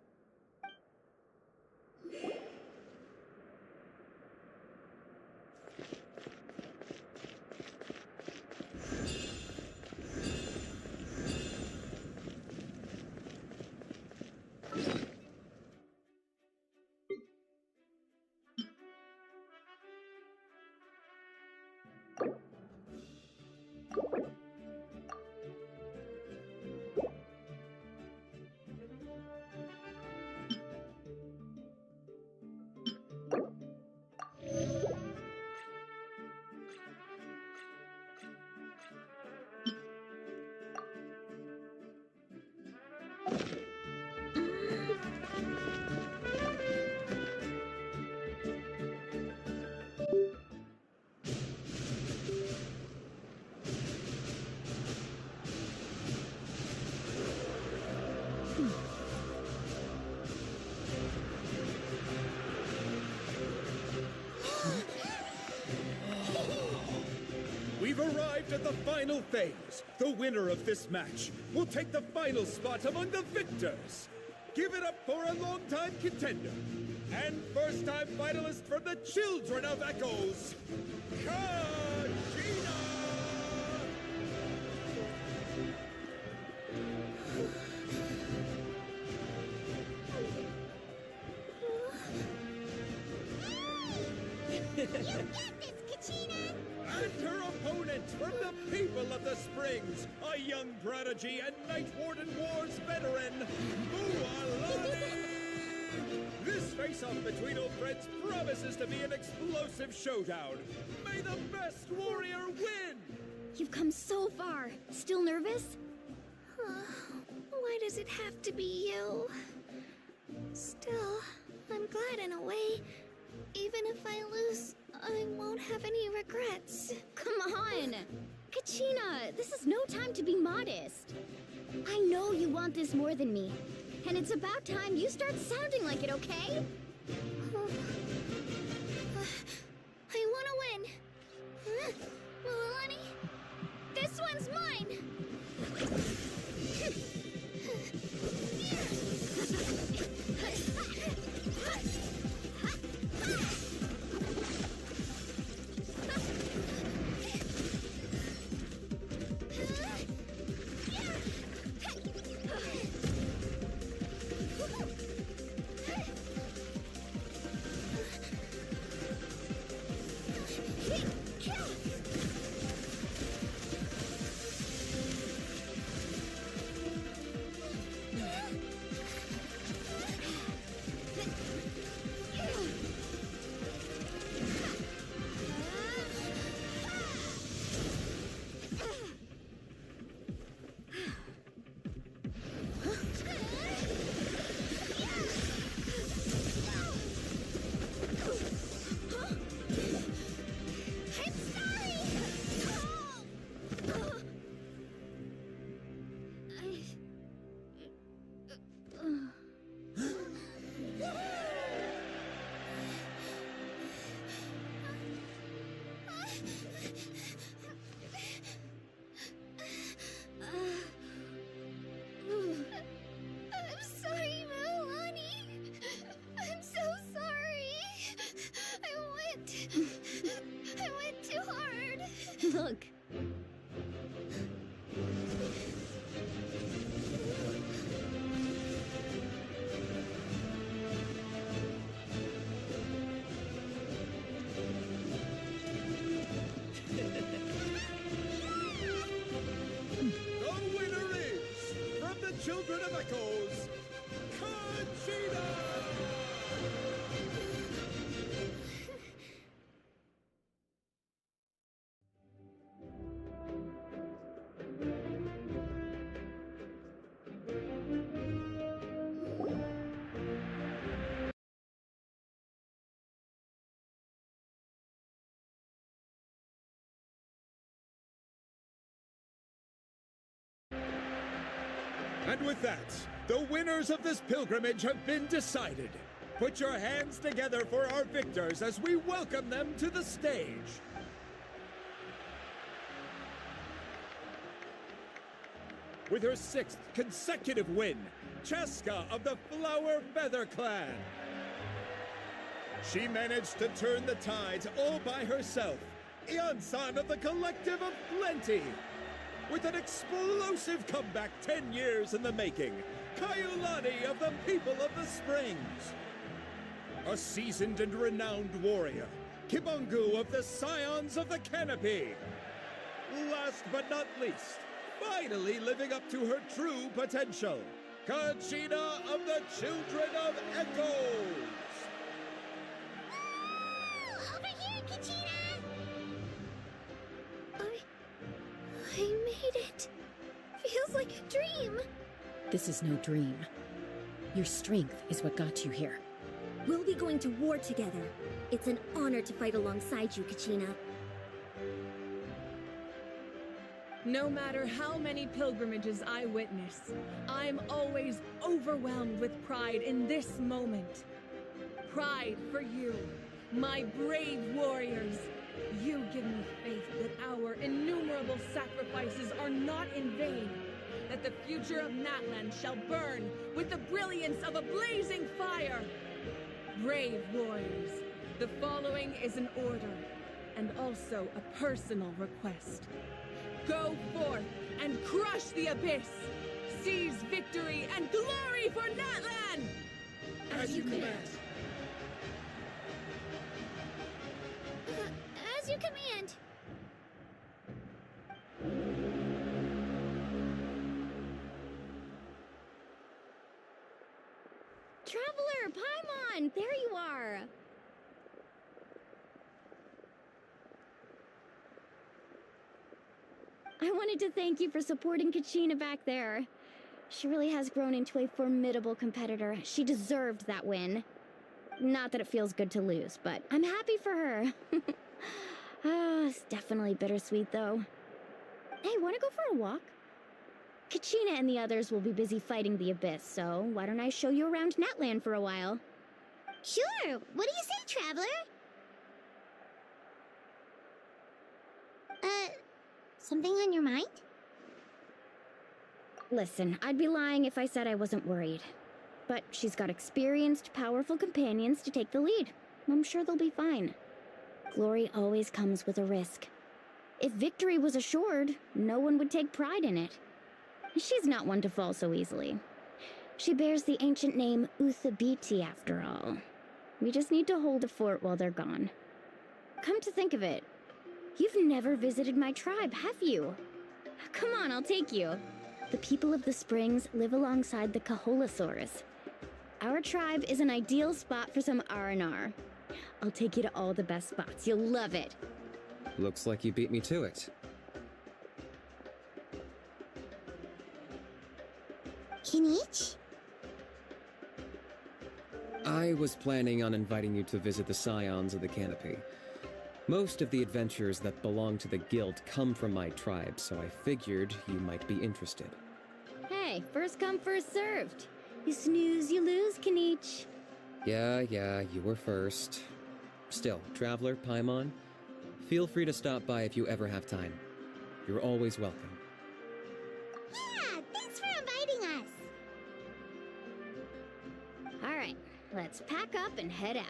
We've arrived at the final phase. The winner of this match will take the final spot among the victors. Give it up for a longtime contender and first-time finalist from the Children of Echoes, Kachina! You got this, Kachina! And her opponent from the people of the Springs, a young prodigy and Night Warden Wars veteran, Mualani! This face-off between old friends promises to be an explosive showdown. May the best warrior win! You've come so far. Still nervous? Why does it have to be you? Still, I'm glad in a way. Even if I lose, I won't have any regrets. Come on! Kachina, this is no time to be modest. I know you want this more than me. And it's about time you start sounding like it, okay? I want to win. Milani, this one's mine. Look. The winner is, from the Children of Echoes, Conchita! And with that, the winners of this pilgrimage have been decided. Put your hands together for our victors as we welcome them to the stage. With her 6th consecutive win, Cheska of the Flower Feather Clan. She managed to turn the tides all by herself. Ian-san of the Collective of Plenty. With an explosive comeback 10 years in the making, Kaiulani of the People of the Springs. A seasoned and renowned warrior, Kibungu of the Scions of the Canopy. Last but not least, finally living up to her true potential, Conchita of the Children of Echoes. Over here, Conchita! I made it. Feels like a dream. This is no dream. Your strength is what got you here. We'll be going to war together. It's an honor to fight alongside you, Kachina. No matter how many pilgrimages I witness, I'm always overwhelmed with pride in this moment. Pride for you, my brave warriors. You give me faith that our innumerable sacrifices are not in vain, that the future of Natlan shall burn with the brilliance of a blazing fire. Brave warriors, the following is an order, and also a personal request. Go forth and crush the abyss! Seize victory and glory for Natlan! As you command. As you command. Traveler, Paimon, there you are. I wanted to thank you for supporting Kachina back there. She really has grown into a formidable competitor. She deserved that win. Not that it feels good to lose, but I'm happy for her. It's definitely bittersweet, though. Hey, wanna go for a walk? Kachina and the others will be busy fighting the Abyss, so why don't I show you around Natlan for a while? Sure. What do you say, Traveler? Something on your mind? Listen, I'd be lying if I said I wasn't worried. But she's got experienced, powerful companions to take the lead. I'm sure they'll be fine. Glory always comes with a risk. If victory was assured, no one would take pride in it. She's not one to fall so easily. She bears the ancient name Uthabiti, after all. We just need to hold the fort while they're gone. Come to think of it, you've never visited my tribe, have you? Come on, I'll take you. The people of the Springs live alongside the Kaholasaurus. Our tribe is an ideal spot for some R&R. I'll take you to all the best spots. You'll love it. Looks like you beat me to it. Kinich? I was planning on inviting you to visit the Scions of the Canopy. Most of the adventurers that belong to the guild come from my tribe, so I figured you might be interested. Hey, first come, first served. You snooze, you lose, Kinich. Yeah, you were first. Still, Traveler, Paimon, feel free to stop by if you ever have time. You're always welcome. Yeah, thanks for inviting us. All right, let's pack up and head out.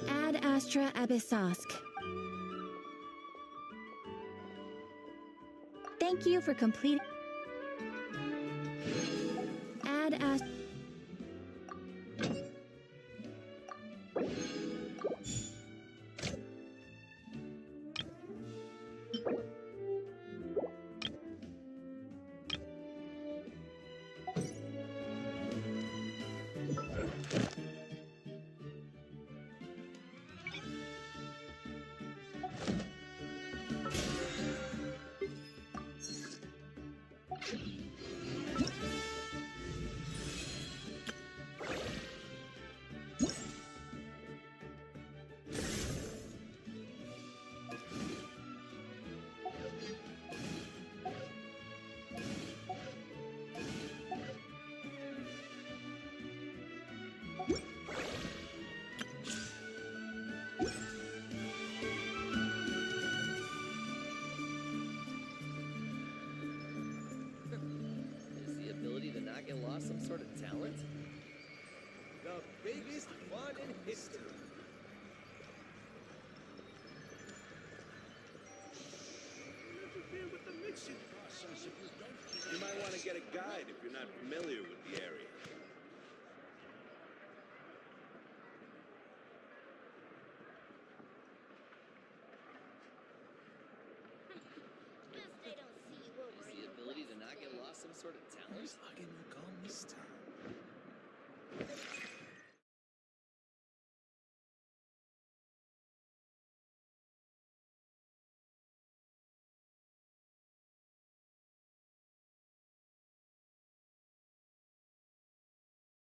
Ad Astra Abyssosk. Thank you for completing. Ad Astra. Get lost some sort of talent? The biggest one in history. Interfere with the mixing process if you don't. You might want to get a guide if you're not familiar with the area. The ability to not get lost some sort of talent? Where's Hagen gone this time?